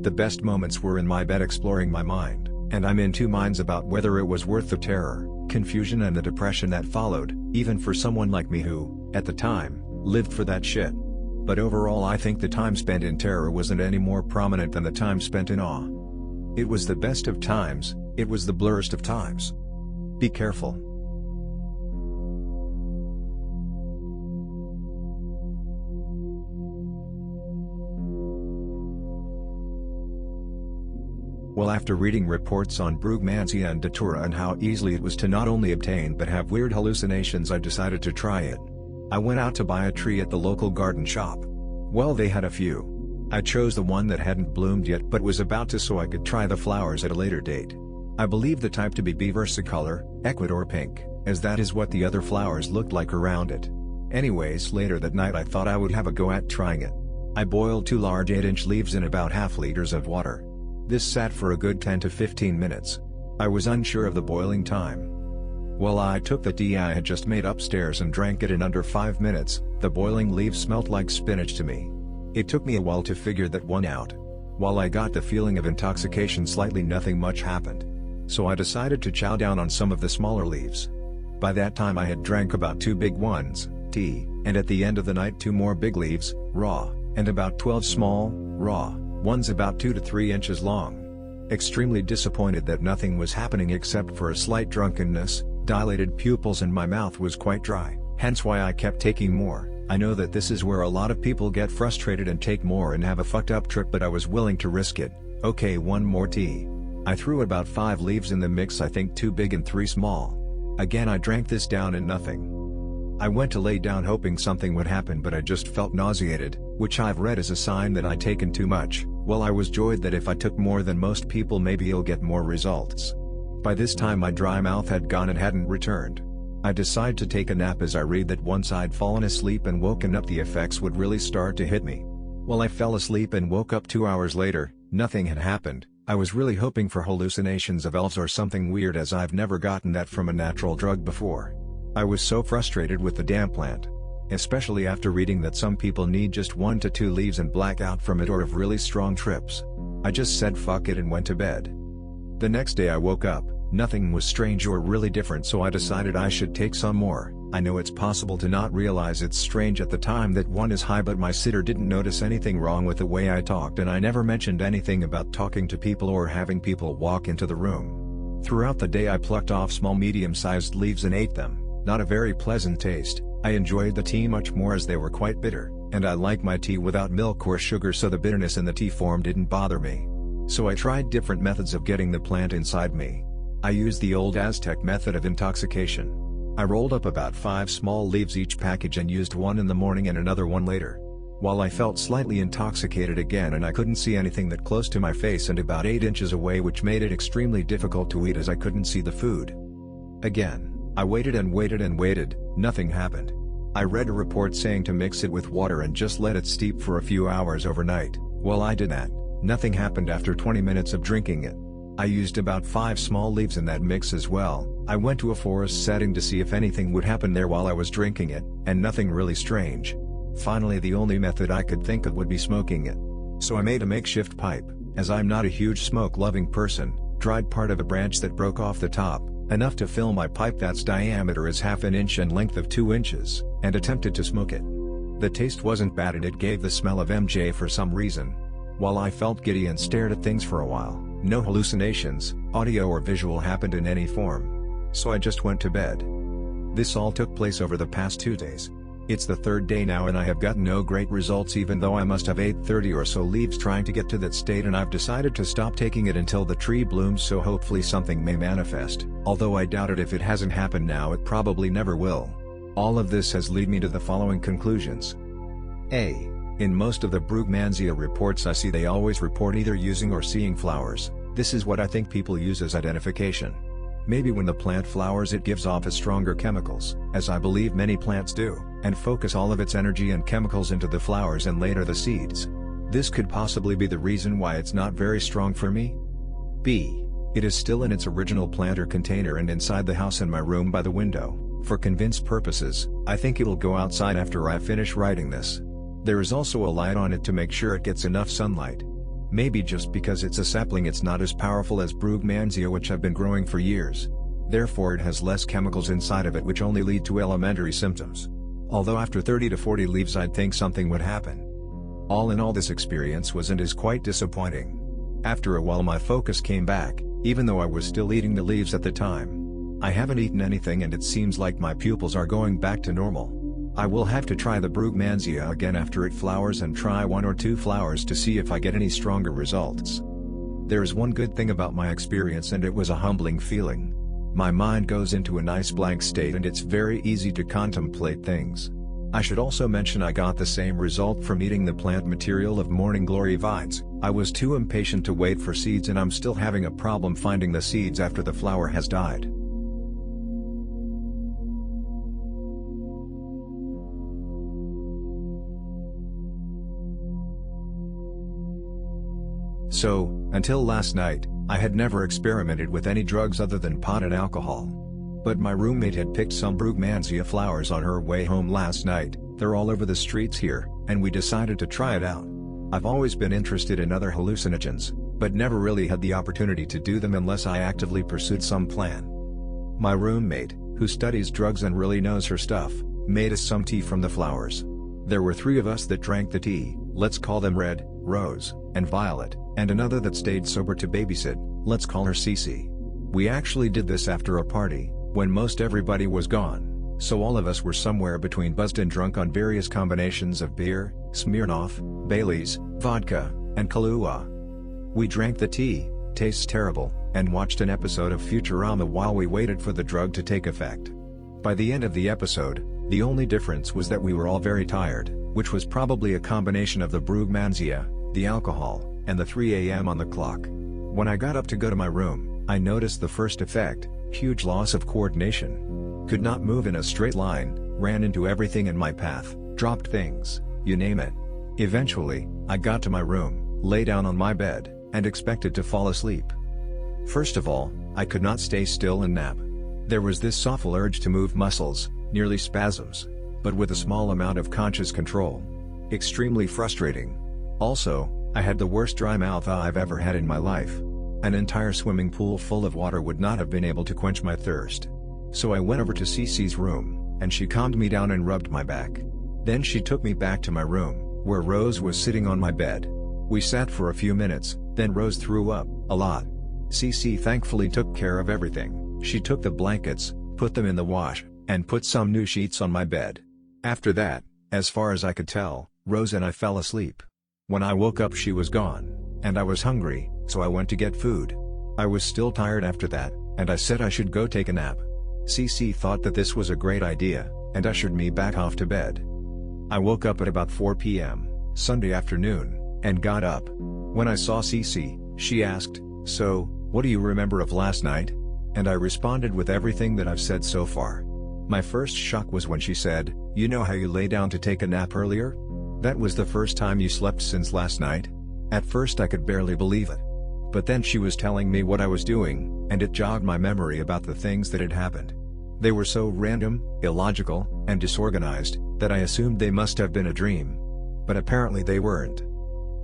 Speaker 1: The best moments were in my bed exploring my mind, and I'm in two minds about whether it was worth the terror, confusion and the depression that followed, even for someone like me who, at the time, lived for that shit. But overall I think the time spent in terror wasn't any more prominent than the time spent in awe. It was the best of times, it was the blurriest of times. Be careful. Well, after reading reports on Brugmansia and datura and how easily it was to not only obtain but have weird hallucinations, I decided to try it. I went out to buy a tree at the local garden shop. Well, they had a few. I chose the one that hadn't bloomed yet but was about to, so I could try the flowers at a later date. I believe the type to be versicolor, Ecuador pink, as that is what the other flowers looked like around it. Anyways, later that night I thought I would have a go at trying it. I boiled 2 large 8-inch leaves in about half liters of water. This sat for a good 10 to 15 minutes. I was unsure of the boiling time. Well, I took the tea I had just made upstairs and drank it in under 5 minutes. The boiling leaves smelt like spinach to me. It took me a while to figure that one out. While I got the feeling of intoxication slightly, nothing much happened. So I decided to chow down on some of the smaller leaves. By that time I had drank about 2 big ones, tea, and at the end of the night 2 more big leaves, raw, and about 12 small, raw, ones about 2 to 3 inches long. Extremely disappointed that nothing was happening except for a slight drunkenness, dilated pupils, and my mouth was quite dry, hence why I kept taking more. I know that this is where a lot of people get frustrated and take more and have a fucked up trip, but I was willing to risk it. Okay, 1 more tea. I threw about 5 leaves in the mix, I think 2 big and 3 small. Again I drank this down and nothing. I went to lay down hoping something would happen, but I just felt nauseated, which I've read as a sign that I'd taken too much. Well, I was joyed that if I took more than most people maybe I'll get more results. By this time my dry mouth had gone and hadn't returned. I decided to take a nap as I read that once I'd fallen asleep and woken up the effects would really start to hit me. Well, I fell asleep and woke up 2 hours later, nothing had happened. I was really hoping for hallucinations of elves or something weird, as I've never gotten that from a natural drug before. I was so frustrated with the damn plant. Especially after reading that some people need just 1 to 2 leaves and black out from it or have really strong trips. I just said fuck it and went to bed. The next day I woke up, nothing was strange or really different, so I decided I should take some more. I know it's possible to not realize it's strange at the time that one is high, but my sitter didn't notice anything wrong with the way I talked, and I never mentioned anything about talking to people or having people walk into the room. Throughout the day I plucked off small medium-sized leaves and ate them. Not a very pleasant taste. I enjoyed the tea much more as they were quite bitter, and I like my tea without milk or sugar, so the bitterness in the tea form didn't bother me. So I tried different methods of getting the plant inside me. I used the old Aztec method of intoxication. I rolled up about 5 small leaves each package and used one in the morning and another one later. While I felt slightly intoxicated again and I couldn't see anything that close to my face and about 8 inches away, which made it extremely difficult to eat as I couldn't see the food. Again, I waited and waited and waited, nothing happened. I read a report saying to mix it with water and just let it steep for a few hours overnight. Well, I did that. Nothing happened after 20 minutes of drinking it. I used about 5 small leaves in that mix as well. I went to a forest setting to see if anything would happen there while I was drinking it, and nothing really strange. Finally, the only method I could think of would be smoking it. So I made a makeshift pipe. As I'm not a huge smoke-loving person, dried part of a branch that broke off the top, enough to fill my pipe that's diameter is half an inch and length of 2 inches, and attempted to smoke it. The taste wasn't bad and it gave the smell of MJ for some reason. While I felt giddy and stared at things for a while, no hallucinations, audio or visual happened in any form. So I just went to bed. This all took place over the past 2 days. It's the 3rd day now and I have gotten no great results, even though I must have ate 30 or so leaves trying to get to that state, and I've decided to stop taking it until the tree blooms, so hopefully something may manifest, although I doubt it. If it hasn't happened now, it probably never will. All of this has led me to the following conclusions. A. In most of the Brugmansia reports I see, they always report either using or seeing flowers. This is what I think people use as identification. Maybe when the plant flowers it gives off stronger chemicals, as I believe many plants do, and focus all of its energy and chemicals into the flowers and later the seeds. This could possibly be the reason why it's not very strong for me. B. It is still in its original planter container and inside the house in my room by the window. For convince purposes, I think it'll go outside after I finish writing this. There is also a light on it to make sure it gets enough sunlight. Maybe just because it's a sapling it's not as powerful as Brugmansia, which have been growing for years. Therefore it has less chemicals inside of it, which only lead to elementary symptoms. Although after 30 to 40 leaves I'd think something would happen. All in all, this experience was and is quite disappointing. After a while my focus came back, even though I was still eating the leaves at the time. I haven't eaten anything and it seems like my pupils are going back to normal. I will have to try the Brugmansia again after it flowers and try 1 or 2 flowers to see if I get any stronger results. There is one good thing about my experience, and it was a humbling feeling. My mind goes into a nice blank state and it's very easy to contemplate things. I should also mention I got the same result from eating the plant material of morning glory vines. I was too impatient to wait for seeds and I'm still having a problem finding the seeds after the flower has died. So, until last night, I had never experimented with any drugs other than pot and alcohol. But my roommate had picked some Brugmansia flowers on her way home last night. They're all over the streets here, and we decided to try it out. I've always been interested in other hallucinogens, but never really had the opportunity to do them unless I actively pursued some plan. My roommate, who studies drugs and really knows her stuff, made us some tea from the flowers. There were 3 of us that drank the tea, let's call them Red, Rose, and Violet, and another that stayed sober to babysit, let's call her Cece. We actually did this after a party, when most everybody was gone, so all of us were somewhere between buzzed and drunk on various combinations of beer, Smirnoff, Baileys, vodka, and Kahlua. We drank the tea, tastes terrible, and watched an episode of Futurama while we waited for the drug to take effect. By the end of the episode, the only difference was that we were all very tired, which was probably a combination of the Brugmansia, the alcohol, and the 3 a.m. on the clock. When I got up to go to my room, I noticed the first effect, huge loss of coordination. Could not move in a straight line, ran into everything in my path, dropped things, you name it. Eventually, I got to my room, lay down on my bed, and expected to fall asleep. First of all, I could not stay still and nap. There was this awful urge to move muscles, nearly spasms, but with a small amount of conscious control. Extremely frustrating. Also, I had the worst dry mouth I've ever had in my life. An entire swimming pool full of water would not have been able to quench my thirst. So I went over to Cece's room, and she calmed me down and rubbed my back. Then she took me back to my room, where Rose was sitting on my bed. We sat for a few minutes, then Rose threw up, a lot. Cece thankfully took care of everything. She took the blankets, put them in the wash, and put some new sheets on my bed. After that, as far as I could tell, Rose and I fell asleep. When I woke up she was gone, and I was hungry, so I went to get food. I was still tired after that, and I said I should go take a nap. Cece thought that this was a great idea, and ushered me back off to bed. I woke up at about 4 p.m., Sunday afternoon, and got up. When I saw Cece, she asked, "So, what do you remember of last night?" And I responded with everything that I've said so far. My first shock was when she said, "You know how you lay down to take a nap earlier? That was the first time you slept since last night?" At first I could barely believe it. But then she was telling me what I was doing, and it jogged my memory about the things that had happened. They were so random, illogical, and disorganized, that I assumed they must have been a dream. But apparently they weren't.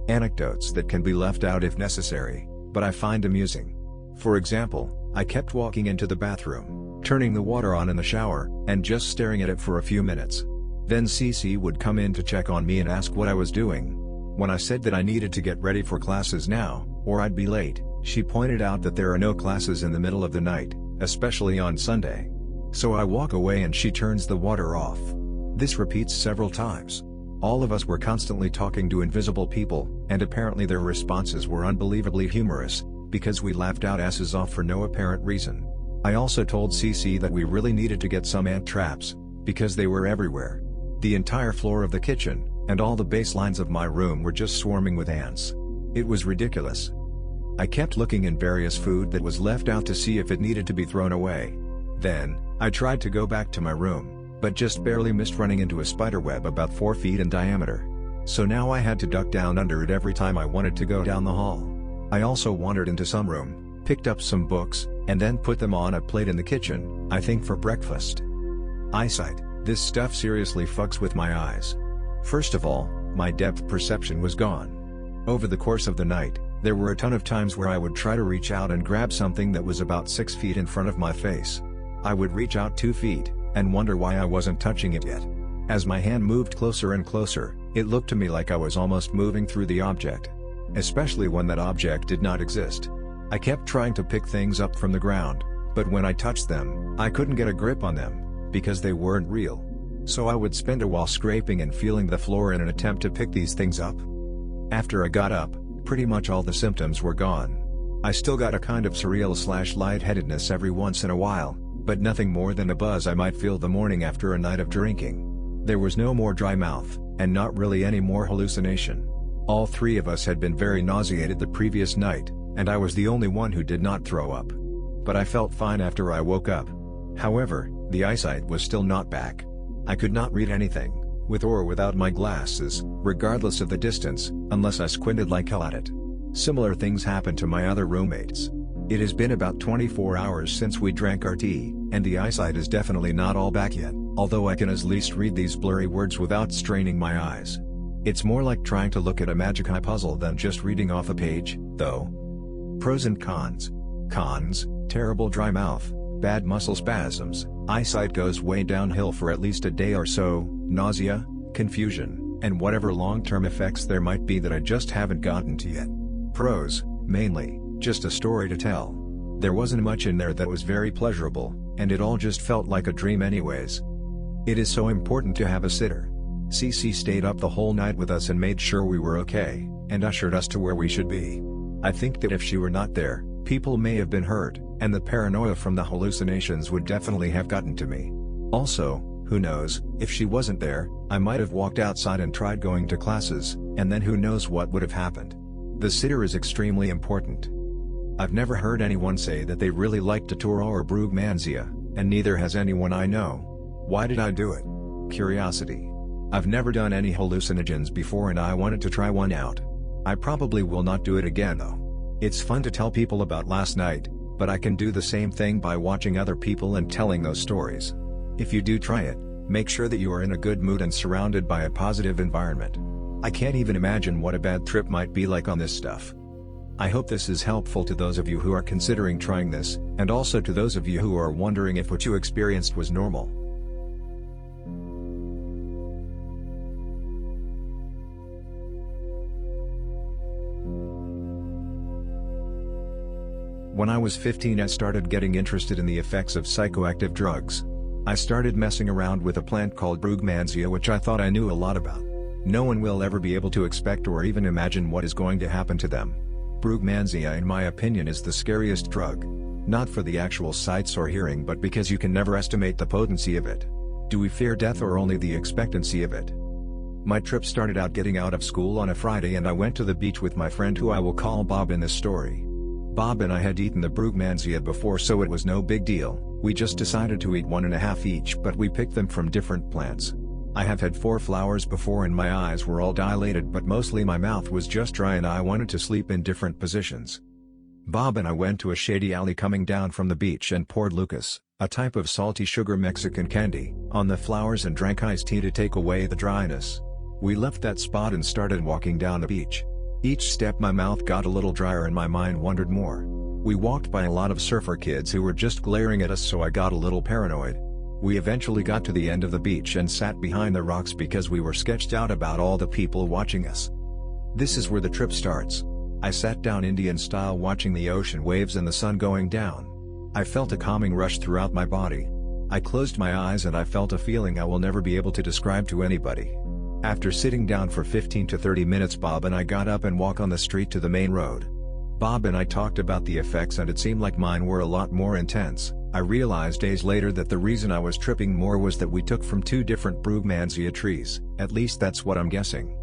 Speaker 1: Anecdotes that can be left out if necessary, but I find amusing. For example, I kept walking into the bathroom, turning the water on in the shower, and just staring at it for a few minutes. Then Cece would come in to check on me and ask what I was doing. When I said that I needed to get ready for classes now, or I'd be late, she pointed out that there are no classes in the middle of the night, especially on Sunday. So I walk away and she turns the water off. This repeats several times. All of us were constantly talking to invisible people, and apparently their responses were unbelievably humorous, because we laughed our asses off for no apparent reason. I also told Cece that we really needed to get some ant traps, because they were everywhere. The entire floor of the kitchen, and all the baselines of my room were just swarming with ants. It was ridiculous. I kept looking in various food that was left out to see if it needed to be thrown away. Then, I tried to go back to my room, but just barely missed running into a spiderweb about 4 feet in diameter. So now I had to duck down under it every time I wanted to go down the hall. I also wandered into some room, picked up some books, and then put them on a plate in the kitchen, I think for breakfast. Eyesight, this stuff seriously fucks with my eyes. First of all, my depth perception was gone. Over the course of the night, there were a ton of times where I would try to reach out and grab something that was about 6 feet in front of my face. I would reach out 2 feet, and wonder why I wasn't touching it yet. As my hand moved closer and closer, it looked to me like I was almost moving through the object. Especially when that object did not exist. I kept trying to pick things up from the ground, but when I touched them, I couldn't get a grip on them, because they weren't real. So I would spend a while scraping and feeling the floor in an attempt to pick these things up. After I got up, pretty much all the symptoms were gone. I still got a kind of surreal/lightheadedness every once in a while, but nothing more than a buzz I might feel the morning after a night of drinking. There was no more dry mouth, and not really any more hallucination. All three of us had been very nauseated the previous night, and I was the only one who did not throw up. But I felt fine after I woke up. However, the eyesight was still not back. I could not read anything, with or without my glasses, regardless of the distance, unless I squinted like hell at it. Similar things happened to my other roommates. It has been about 24 hours since we drank our tea, and the eyesight is definitely not all back yet, although I can at least read these blurry words without straining my eyes. It's more like trying to look at a Magic Eye puzzle than just reading off a page, though. Pros and cons. Cons: terrible dry mouth, bad muscle spasms, eyesight goes way downhill for at least a day or so, nausea, confusion, and whatever long-term effects there might be that I just haven't gotten to yet. Pros: mainly, just a story to tell. There wasn't much in there that was very pleasurable, and it all just felt like a dream anyways. It is so important to have a sitter. Cece stayed up the whole night with us and made sure we were okay, and ushered us to where we should be. I think that if she were not there, people may have been hurt, and the paranoia from the hallucinations would definitely have gotten to me. Also, who knows, if she wasn't there, I might have walked outside and tried going to classes, and then who knows what would have happened. The sitter is extremely important. I've never heard anyone say that they really liked Toro or Brugmansia, and neither has anyone I know. Why did I do it? Curiosity. I've never done any hallucinogens before and I wanted to try one out. I probably will not do it again though. It's fun to tell people about last night, but I can do the same thing by watching other people and telling those stories. If you do try it, make sure that you are in a good mood and surrounded by a positive environment. I can't even imagine what a bad trip might be like on this stuff. I hope this is helpful to those of you who are considering trying this, and also to those of you who are wondering if what you experienced was normal. When I was 15 I started getting interested in the effects of psychoactive drugs. I started messing around with a plant called Brugmansia which I thought I knew a lot about. No one will ever be able to expect or even imagine what is going to happen to them. Brugmansia in my opinion is the scariest drug. Not for the actual sights or hearing but because you can never estimate the potency of it. Do we fear death or only the expectancy of it? My trip started out getting out of school on a Friday and I went to the beach with my friend who I will call Bob in this story. Bob and I had eaten the Brugmansia before so it was no big deal, We just decided to eat 1.5 each, but we picked them from different plants. I have had 4 flowers before and my eyes were all dilated, but mostly my mouth was just dry and I wanted to sleep in different positions. Bob and I went to a shady alley coming down from the beach and poured Lucas, a type of salty sugar Mexican candy, on the flowers and drank iced tea to take away the dryness. We left that spot and started walking down the beach. Each step my mouth got a little drier and my mind wandered more. We walked by a lot of surfer kids who were just glaring at us, so I got a little paranoid. We eventually got to the end of the beach and sat behind the rocks because we were sketched out about all the people watching us. This is where the trip starts. I sat down Indian style watching the ocean waves and the sun going down. I felt a calming rush throughout my body. I closed my eyes and I felt a feeling I will never be able to describe to anybody. After sitting down for 15 to 30 minutes, Bob and I got up and walked on the street to the main road. Bob and I talked about the effects and it seemed like mine were a lot more intense. I realized days later that the reason I was tripping more was that we took from 2 different Brugmansia trees, at least that's what I'm guessing.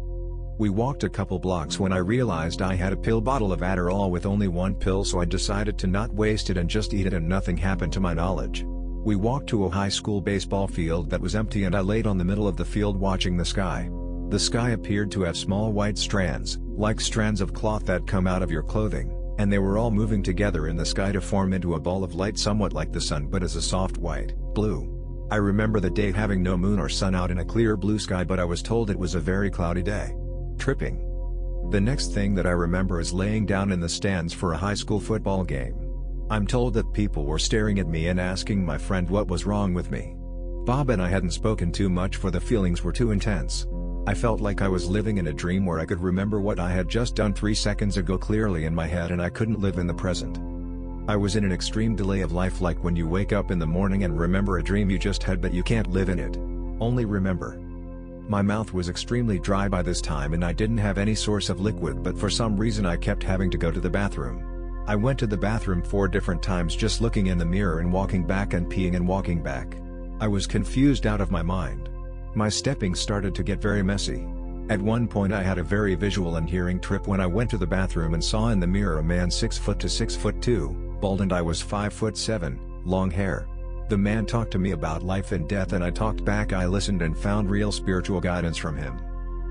Speaker 1: We walked a couple blocks when I realized I had a pill bottle of Adderall with only 1 pill, so I decided to not waste it and just eat it, and nothing happened to my knowledge. We walked to a high school baseball field that was empty and I laid on the middle of the field watching the sky. The sky appeared to have small white strands, like strands of cloth that come out of your clothing, and they were all moving together in the sky to form into a ball of light somewhat like the sun but as a soft white, blue. I remember the day having no moon or sun out in a clear blue sky, but I was told it was a very cloudy day. Tripping. The next thing that I remember is laying down in the stands for a high school football game. I'm told that people were staring at me and asking my friend what was wrong with me. Bob and I hadn't spoken too much for the feelings were too intense. I felt like I was living in a dream where I could remember what I had just done 3 seconds ago clearly in my head and I couldn't live in the present. I was in an extreme delay of life, like when you wake up in the morning and remember a dream you just had but you can't live in it. Only remember. My mouth was extremely dry by this time and I didn't have any source of liquid, but for some reason I kept having to go to the bathroom. I went to the bathroom 4 different times, just looking in the mirror and walking back and peeing and walking back. I was confused out of my mind. My stepping started to get very messy. At one point I had a very visual and hearing trip when I went to the bathroom and saw in the mirror a man 6 foot to 6'2", bald, and I was 5'7", long hair. The man talked to me about life and death and I talked back. I listened and found real spiritual guidance from him.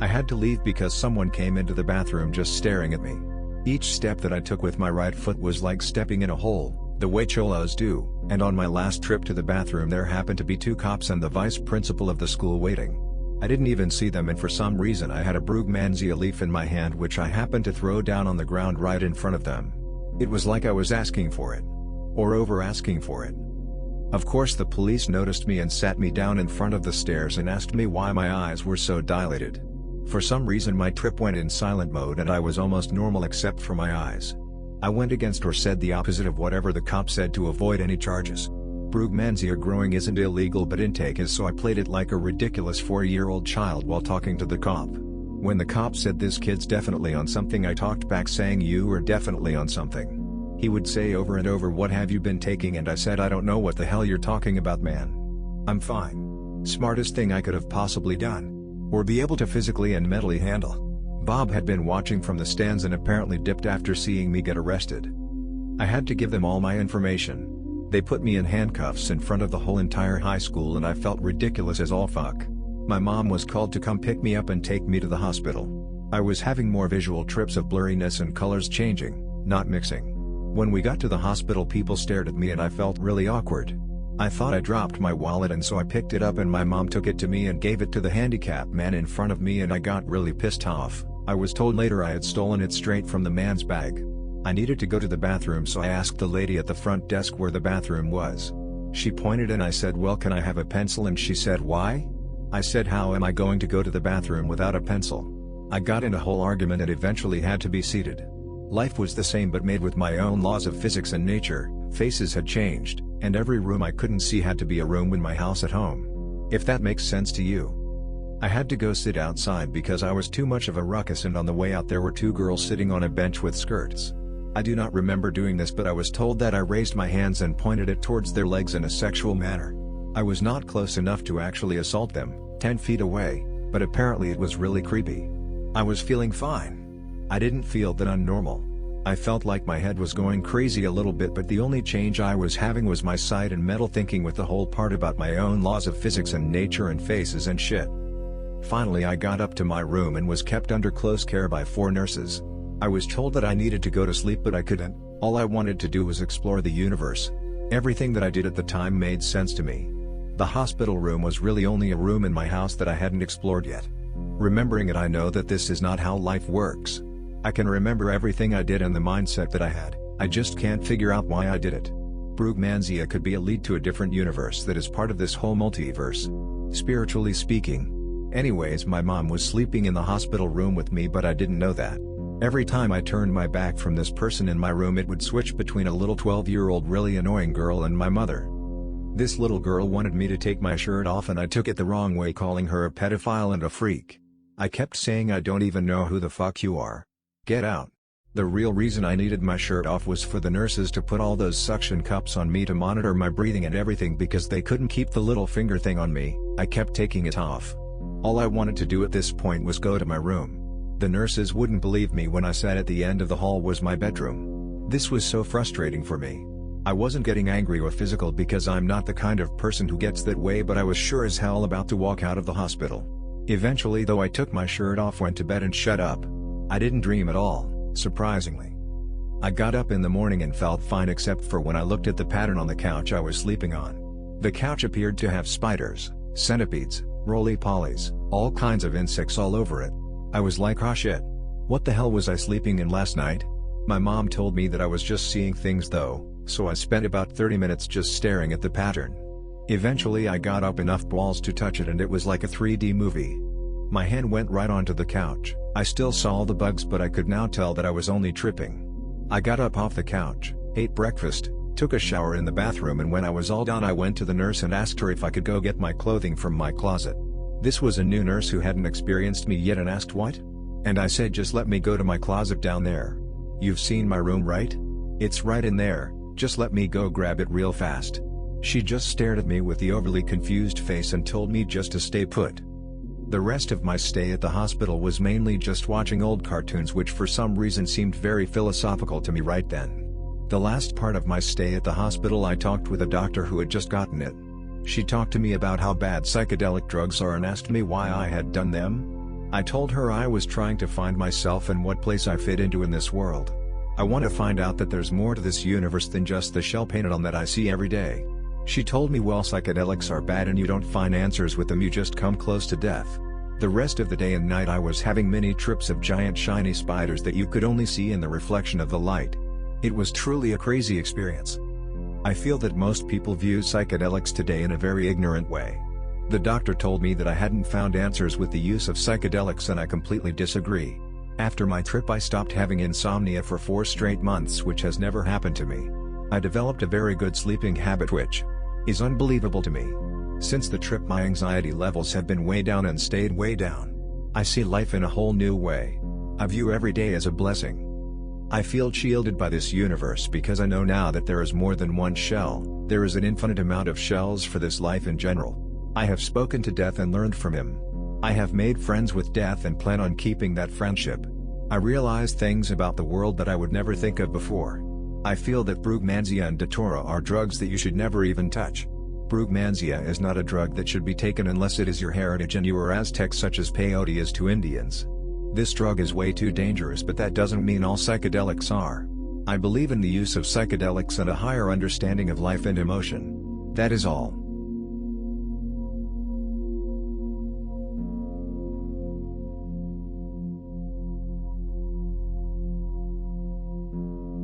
Speaker 1: I had to leave because someone came into the bathroom just staring at me. Each step that I took with my right foot was like stepping in a hole, the way cholos do, and on my last trip to the bathroom there happened to be 2 cops and the vice principal of the school waiting. I didn't even see them, and for some reason I had a Brugmansia leaf in my hand which I happened to throw down on the ground right in front of them. It was like I was asking for it. Or over asking for it. Of course the police noticed me and sat me down in front of the stairs and asked me why my eyes were so dilated. For some reason my trip went in silent mode and I was almost normal except for my eyes. I went against or said the opposite of whatever the cop said to avoid any charges. Brugmansia growing isn't illegal but intake is, so I played it like a ridiculous 4-year-old child while talking to the cop. When the cop said this kid's definitely on something, I talked back saying you are definitely on something. He would say over and over, what have you been taking, and I said I don't know what the hell you're talking about, man. I'm fine. Smartest thing I could have possibly done. Or be able to physically and mentally handle. Bob had been watching from the stands and apparently dipped after seeing me get arrested. I had to give them all my information. They put me in handcuffs in front of the whole entire high school and I felt ridiculous as all fuck. My mom was called to come pick me up and take me to the hospital. I was having more visual trips of blurriness and colors changing, not mixing. When we got to the hospital people stared at me and I felt really awkward. I thought I dropped my wallet and so I picked it up and my mom took it to me and gave it to the handicapped man in front of me and I got really pissed off. I was told later I had stolen it straight from the man's bag. I needed to go to the bathroom, so I asked the lady at the front desk where the bathroom was. She pointed and I said, well, can I have a pencil? And she said, why? I said, how am I going to go to the bathroom without a pencil? I got in a whole argument and eventually had to be seated. Life was the same but made with my own laws of physics and nature. Faces had changed, and every room I couldn't see had to be a room in my house at home. If that makes sense to you. I had to go sit outside because I was too much of a ruckus, and on the way out there were 2 girls sitting on a bench with skirts. I do not remember doing this, but I was told that I raised my hands and pointed it towards their legs in a sexual manner. I was not close enough to actually assault them, 10 feet away, but apparently it was really creepy. I was feeling fine. I didn't feel that I'm normal. I felt like my head was going crazy a little bit, but the only change I was having was my sight and mental thinking with the whole part about my own laws of physics and nature and faces and shit. Finally I got up to my room and was kept under close care by 4 nurses. I was told that I needed to go to sleep, but I couldn't. All I wanted to do was explore the universe. Everything that I did at the time made sense to me. The hospital room was really only a room in my house that I hadn't explored yet. Remembering it, I know that this is not how life works. I can remember everything I did and the mindset that I had, I just can't figure out why I did it. Brugmansia could be a lead to a different universe that is part of this whole multiverse. Spiritually speaking. Anyways, my mom was sleeping in the hospital room with me, but I didn't know that. Every time I turned my back from this person in my room, it would switch between a little 12-year-old really annoying girl and my mother. This little girl wanted me to take my shirt off and I took it the wrong way, calling her a pedophile and a freak. I kept saying, I don't even know who the fuck you are. Get out. The real reason I needed my shirt off was for the nurses to put all those suction cups on me to monitor my breathing and everything, because they couldn't keep the little finger thing on me. I kept taking it off. All I wanted to do at this point was go to my room. The nurses wouldn't believe me when I said at the end of the hall was my bedroom. This was so frustrating for me. I wasn't getting angry or physical because I'm not the kind of person who gets that way, but I was sure as hell about to walk out of the hospital. Eventually though, I took my shirt off, went to bed and shut up. I didn't dream at all, surprisingly. I got up in the morning and felt fine, except for when I looked at the pattern on the couch I was sleeping on. The couch appeared to have spiders, centipedes, roly-polies, all kinds of insects all over it. I was like, oh shit. What the hell was I sleeping in last night? My mom told me that I was just seeing things though, so I spent about 30 minutes just staring at the pattern. Eventually I got up enough balls to touch it and it was like a 3D movie. My hand went right onto the couch. I still saw the bugs, but I could now tell that I was only tripping. I got up off the couch, ate breakfast, took a shower in the bathroom, and when I was all done I went to the nurse and asked her if I could go get my clothing from my closet. This was a new nurse who hadn't experienced me yet and asked what? And I said, just let me go to my closet down there. You've seen my room, right? It's right in there, just let me go grab it real fast. She just stared at me with the overly confused face and told me just to stay put. The rest of my stay at the hospital was mainly just watching old cartoons, which for some reason seemed very philosophical to me right then. The last part of my stay at the hospital I talked with a doctor who had just gotten it. She talked to me about how bad psychedelic drugs are and asked me why I had done them. I told her I was trying to find myself and what place I fit into in this world. I want to find out that there's more to this universe than just the shell painted on that I see every day. She told me, well, psychedelics are bad and you don't find answers with them, you just come close to death. The rest of the day and night I was having mini trips of giant shiny spiders that you could only see in the reflection of the light. It was truly a crazy experience. I feel that most people view psychedelics today in a very ignorant way. The doctor told me that I hadn't found answers with the use of psychedelics, and I completely disagree. After my trip I stopped having insomnia for 4 straight months, which has never happened to me. I developed a very good sleeping habit, which is unbelievable to me. Since the trip my anxiety levels have been way down and stayed way down. I see life in a whole new way. I view every day as a blessing. I feel shielded by this universe because I know now that there is more than one shell, there is an infinite amount of shells for this life in general. I have spoken to death and learned from him. I have made friends with death and plan on keeping that friendship. I realize things about the world that I would never think of before. I feel that Brugmansia and Datura are drugs that you should never even touch. Brugmansia is not a drug that should be taken unless it is your heritage and you are Aztecs, such as peyote is to Indians. This drug is way too dangerous, but that doesn't mean all psychedelics are. I believe in the use of psychedelics and a higher understanding of life and emotion. That is all.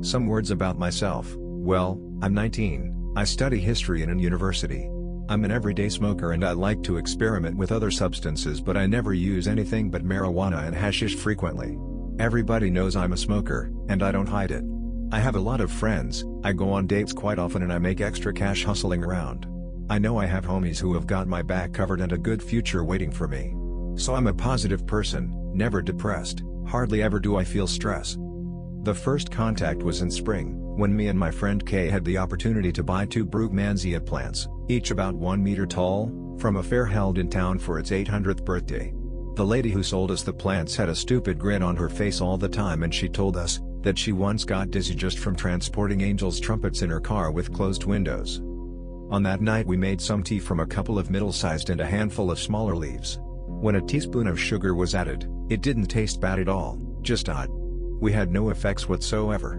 Speaker 1: Some words about myself. Well, I'm 19. I study history in a university. I'm an everyday smoker and I like to experiment with other substances, but I never use anything but marijuana and hashish frequently. Everybody knows I'm a smoker, and I don't hide it. I have a lot of friends, I go on dates quite often, and I make extra cash hustling around. I know I have homies who have got my back covered and a good future waiting for me. So I'm a positive person, never depressed, hardly ever do I feel stress. The first contact was in spring, when me and my friend Kay had the opportunity to buy 2 Brugmansia plants, each about 1 meter tall, from a fair held in town for its 800th birthday. The lady who sold us the plants had a stupid grin on her face all the time, and she told us, that she once got dizzy just from transporting angels' trumpets in her car with closed windows. On that night we made some tea from a couple of middle-sized and a handful of smaller leaves. When a teaspoon of sugar was added, it didn't taste bad at all, just odd. We had no effects whatsoever.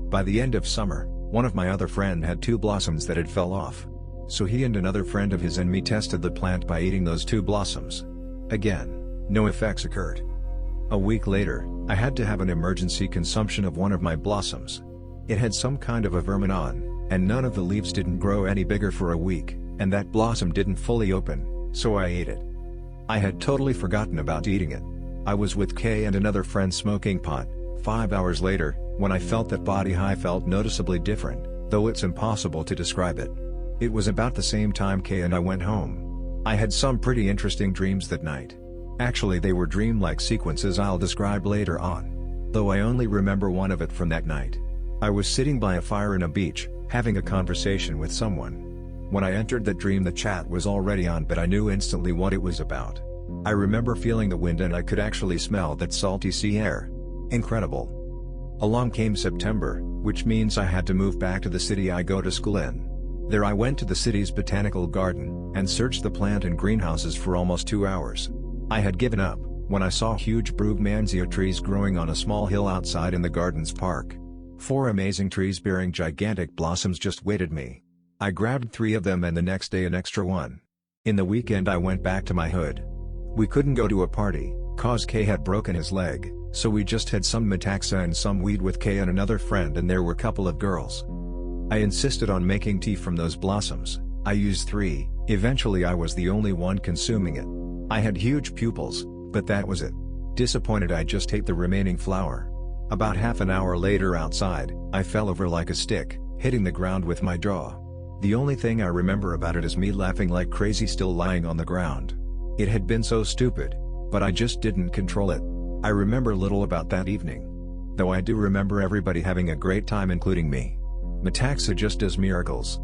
Speaker 1: By the end of summer, one of my other friend had 2 blossoms that had fell off. So he and another friend of his and me tested the plant by eating those 2 blossoms. Again, no effects occurred. A week later, I had to have an emergency consumption of one of my blossoms. It had some kind of a vermin on, and none of the leaves didn't grow any bigger for a week, and that blossom didn't fully open, so I ate it. I had totally forgotten about eating it. I was with Kay and another friend smoking pot. 5 hours later, when I felt that body high felt noticeably different, though it's impossible to describe it. It was about the same time Kay and I went home. I had some pretty interesting dreams that night. Actually they were dream-like sequences I'll describe later on. Though I only remember one of it from that night. I was sitting by a fire in a beach, having a conversation with someone. When I entered that dream the chat was already on, but I knew instantly what it was about. I remember feeling the wind and I could actually smell that salty sea air. Incredible. Along came September, which means I had to move back to the city I go to school in. There I went to the city's botanical garden, and searched the plant and greenhouses for almost 2 hours. I had given up, when I saw huge Brugmansia trees growing on a small hill outside in the garden's park. 4 amazing trees bearing gigantic blossoms just waited me. I grabbed 3 of them and the next day an extra one. In the weekend I went back to my hood. We couldn't go to a party, cause Kay had broken his leg, so we just had some metaxa and some weed with Kay and another friend, and there were a couple of girls. I insisted on making tea from those blossoms. I used 3, eventually I was the only one consuming it. I had huge pupils, but that was it. Disappointed I just ate the remaining flower. About half an hour later outside, I fell over like a stick, hitting the ground with my jaw. The only thing I remember about it is me laughing like crazy still lying on the ground. It had been so stupid, but I just didn't control it. I remember little about that evening. Though I do remember everybody having a great time including me. Metaxa just does miracles.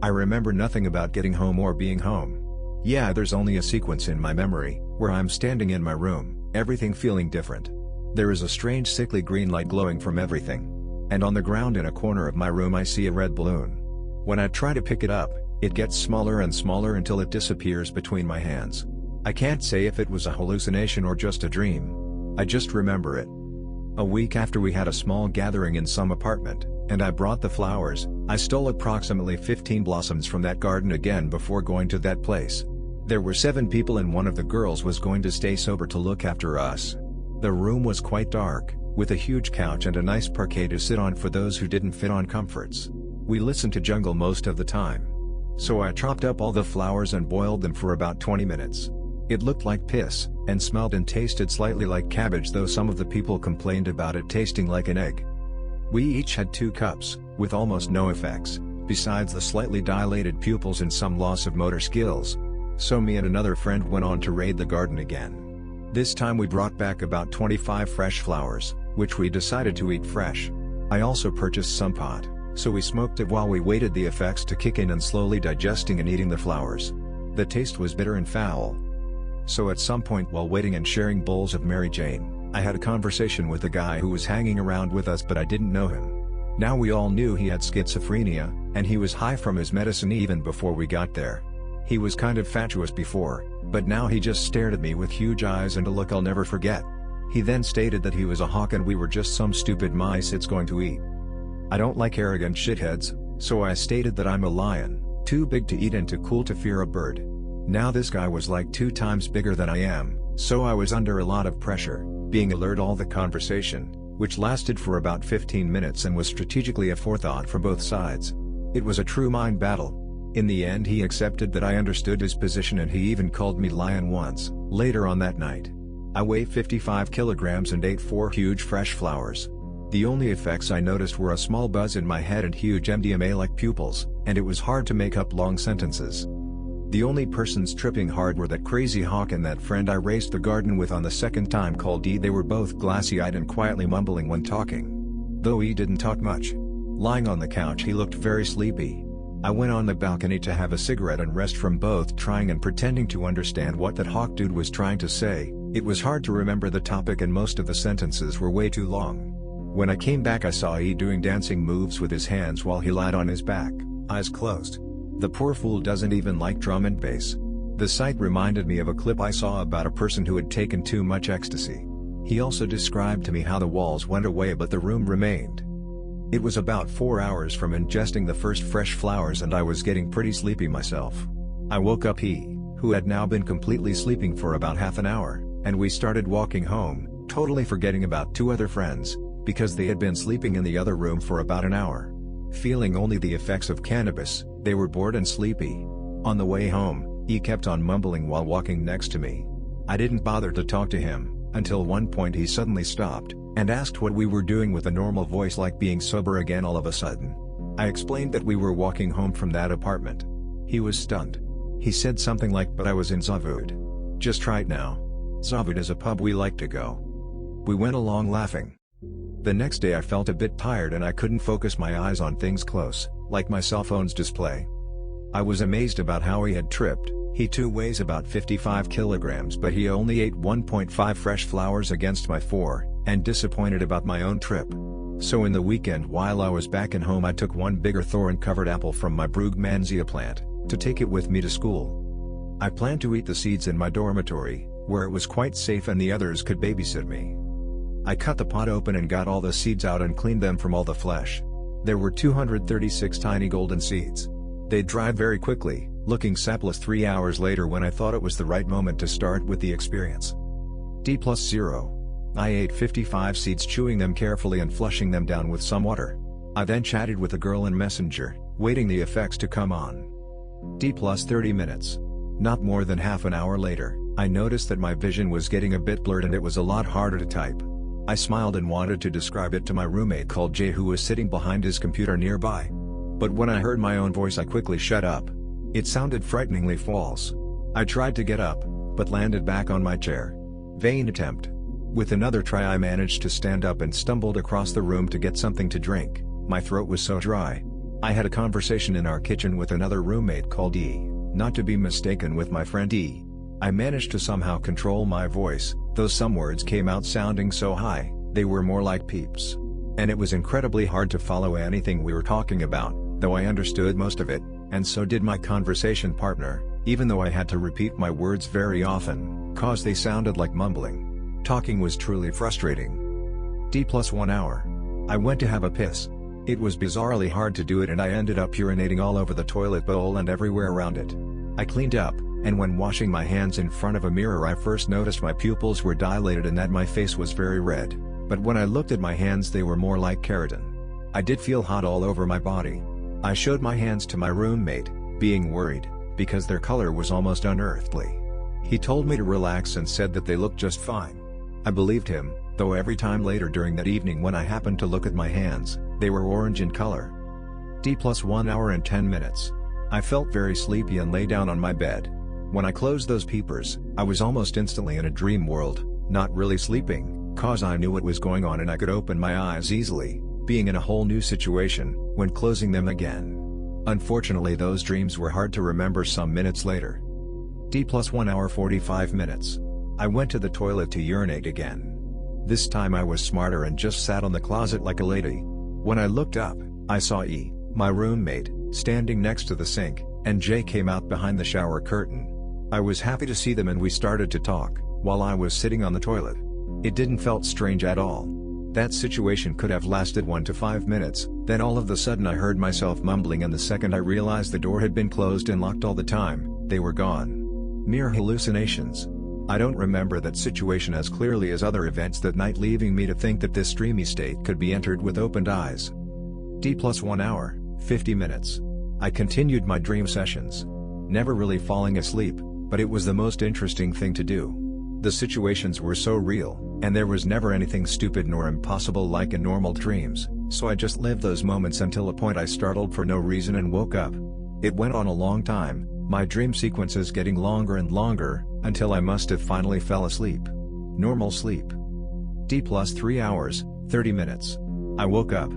Speaker 1: I remember nothing about getting home or being home. Yeah, there's only a sequence in my memory, where I'm standing in my room, everything feeling different. There is a strange sickly green light glowing from everything. And on the ground in a corner of my room I see a red balloon. When I try to pick it up, it gets smaller and smaller until it disappears between my hands. I can't say if it was a hallucination or just a dream. I just remember it. A week after we had a small gathering in some apartment, and I brought the flowers. I stole approximately 15 blossoms from that garden again before going to that place. There were 7 people and one of the girls was going to stay sober to look after us. The room was quite dark, with a huge couch and a nice parquet to sit on for those who didn't fit on comforts. We listened to jungle most of the time. So I chopped up all the flowers and boiled them for about 20 minutes. It looked like piss, and smelled and tasted slightly like cabbage, though some of the people complained about it tasting like an egg. We each had 2 cups, with almost no effects, besides the slightly dilated pupils and some loss of motor skills. So me and another friend went on to raid the garden again. This time we brought back about 25 fresh flowers, which we decided to eat fresh. I also purchased some pot, so we smoked it while we waited the effects to kick in and slowly digesting and eating the flowers. The taste was bitter and foul. So at some point while waiting and sharing bowls of Mary Jane, I had a conversation with a guy who was hanging around with us, but I didn't know him. Now we all knew he had schizophrenia, and he was high from his medicine even before we got there. He was kind of fatuous before, but now he just stared at me with huge eyes and a look I'll never forget. He then stated that he was a hawk and we were just some stupid mice it's going to eat. I don't like arrogant shitheads, so I stated that I'm a lion, too big to eat and too cool to fear a bird. Now this guy was like 2 times bigger than I am, so I was under a lot of pressure, being alert all the conversation, which lasted for about 15 minutes and was strategically a forethought from both sides. It was a true mind battle. In the end he accepted that I understood his position and he even called me lion once. Later on that night, I weighed 55 kilograms and ate 4 huge fresh flowers. The only effects I noticed were a small buzz in my head and huge MDMA-like pupils, and it was hard to make up long sentences. The only persons tripping hard were that crazy hawk and that friend I raced the garden with on the second time called D. They were both glassy-eyed and quietly mumbling when talking. Though he didn't talk much. Lying on the couch he looked very sleepy. I went on the balcony to have a cigarette and rest from both trying and pretending to understand what that hawk dude was trying to say. It was hard to remember the topic and most of the sentences were way too long. When I came back I saw E doing dancing moves with his hands while he lied on his back, eyes closed. The poor fool doesn't even like drum and bass. The sight reminded me of a clip I saw about a person who had taken too much ecstasy. He also described to me how the walls went away but the room remained. It was about 4 hours from ingesting the first fresh flowers and I was getting pretty sleepy myself. I woke up E, who had now been completely sleeping for about half an hour, and we started walking home, totally forgetting about 2 other friends, because they had been sleeping in the other room for about an hour. Feeling only the effects of cannabis, they were bored and sleepy. On the way home, he kept on mumbling while walking next to me. I didn't bother to talk to him, until one point he suddenly stopped, and asked what we were doing with a normal voice like being sober again all of a sudden. I explained that we were walking home from that apartment. He was stunned. He said something like, "But I was in Zavud." "Just right now. Zavud is a pub we like to go." We went along laughing. The next day I felt a bit tired and I couldn't focus my eyes on things close, like my cell phone's display. I was amazed about how he had tripped. He too weighs about 55 kilograms but he only ate 1.5 fresh flowers against my 4, and disappointed about my own trip. So in the weekend while I was back at home I took one bigger thorn-covered apple from my Brugmansia plant, to take it with me to school. I planned to eat the seeds in my dormitory, where it was quite safe and the others could babysit me. I cut the pot open and got all the seeds out and cleaned them from all the flesh. There were 236 tiny golden seeds. They dried very quickly, looking sapless 3 hours later when I thought it was the right moment to start with the experience. D+0. I ate 55 seeds, chewing them carefully and flushing them down with some water. I then chatted with a girl in Messenger, waiting the effects to come on. D+30 minutes. Not more than half an hour later, I noticed that my vision was getting a bit blurred and it was a lot harder to type. I smiled and wanted to describe it to my roommate called Jay who was sitting behind his computer nearby. But when I heard my own voice I quickly shut up. It sounded frighteningly false. I tried to get up, but landed back on my chair. Vain attempt. With another try I managed to stand up and stumbled across the room to get something to drink. My throat was so dry. I had a conversation in our kitchen with another roommate called E, not to be mistaken with my friend E. I managed to somehow control my voice, though some words came out sounding so high, they were more like peeps. And it was incredibly hard to follow anything we were talking about, though I understood most of it, and so did my conversation partner, even though I had to repeat my words very often, cause they sounded like mumbling. Talking was truly frustrating. D+1 hour. I went to have a piss. It was bizarrely hard to do it and I ended up urinating all over the toilet bowl and everywhere around it. I cleaned up, and when washing my hands in front of a mirror I first noticed my pupils were dilated and that my face was very red, but when I looked at my hands they were more like keratin. I did feel hot all over my body. I showed my hands to my roommate, being worried, because their color was almost unearthly. He told me to relax and said that they looked just fine. I believed him, though every time later during that evening when I happened to look at my hands, they were orange in color. D+1 hour and 10 minutes. I felt very sleepy and lay down on my bed. When I closed those peepers, I was almost instantly in a dream world, not really sleeping, cause I knew what was going on and I could open my eyes easily, being in a whole new situation, when closing them again. Unfortunately those dreams were hard to remember some minutes later. D+1 hour 45 minutes. I went to the toilet to urinate again. This time I was smarter and just sat on the closet like a lady. When I looked up, I saw E, my roommate, standing next to the sink, and Jay came out behind the shower curtain. I was happy to see them and we started to talk, while I was sitting on the toilet. It didn't felt strange at all. That situation could have lasted 1 to 5 minutes, then all of a sudden I heard myself mumbling and the second I realized the door had been closed and locked all the time, they were gone. Mere hallucinations. I don't remember that situation as clearly as other events that night, leaving me to think that this dreamy state could be entered with opened eyes. D+1 hour, 50 minutes. I continued my dream sessions. Never really falling asleep, but it was the most interesting thing to do. The situations were so real, and there was never anything stupid nor impossible like in normal dreams, so I just lived those moments until a point I startled for no reason and woke up. It went on a long time, my dream sequences getting longer and longer, until I must have finally fell asleep. Normal sleep. D+3 hours, 30 minutes. I woke up.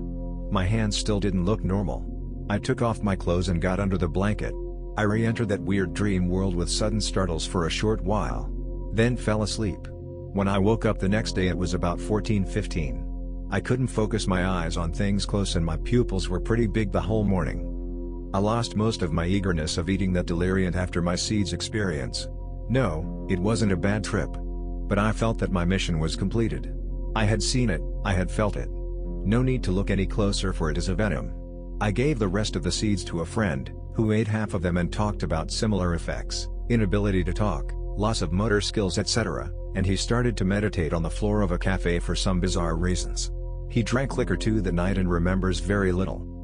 Speaker 1: My hands still didn't look normal. I took off my clothes and got under the blanket. I re-entered that weird dream world with sudden startles for a short while. Then fell asleep. When I woke up the next day it was about 14:15. I couldn't focus my eyes on things close and my pupils were pretty big the whole morning. I lost most of my eagerness of eating that deliriant after my seeds experience. No, it wasn't a bad trip. But I felt that my mission was completed. I had seen it, I had felt it. No need to look any closer for it is a venom. I gave the rest of the seeds to a friend, who ate half of them and talked about similar effects, inability to talk, loss of motor skills etc., and he started to meditate on the floor of a cafe for some bizarre reasons. He drank liquor too that night and remembers very little.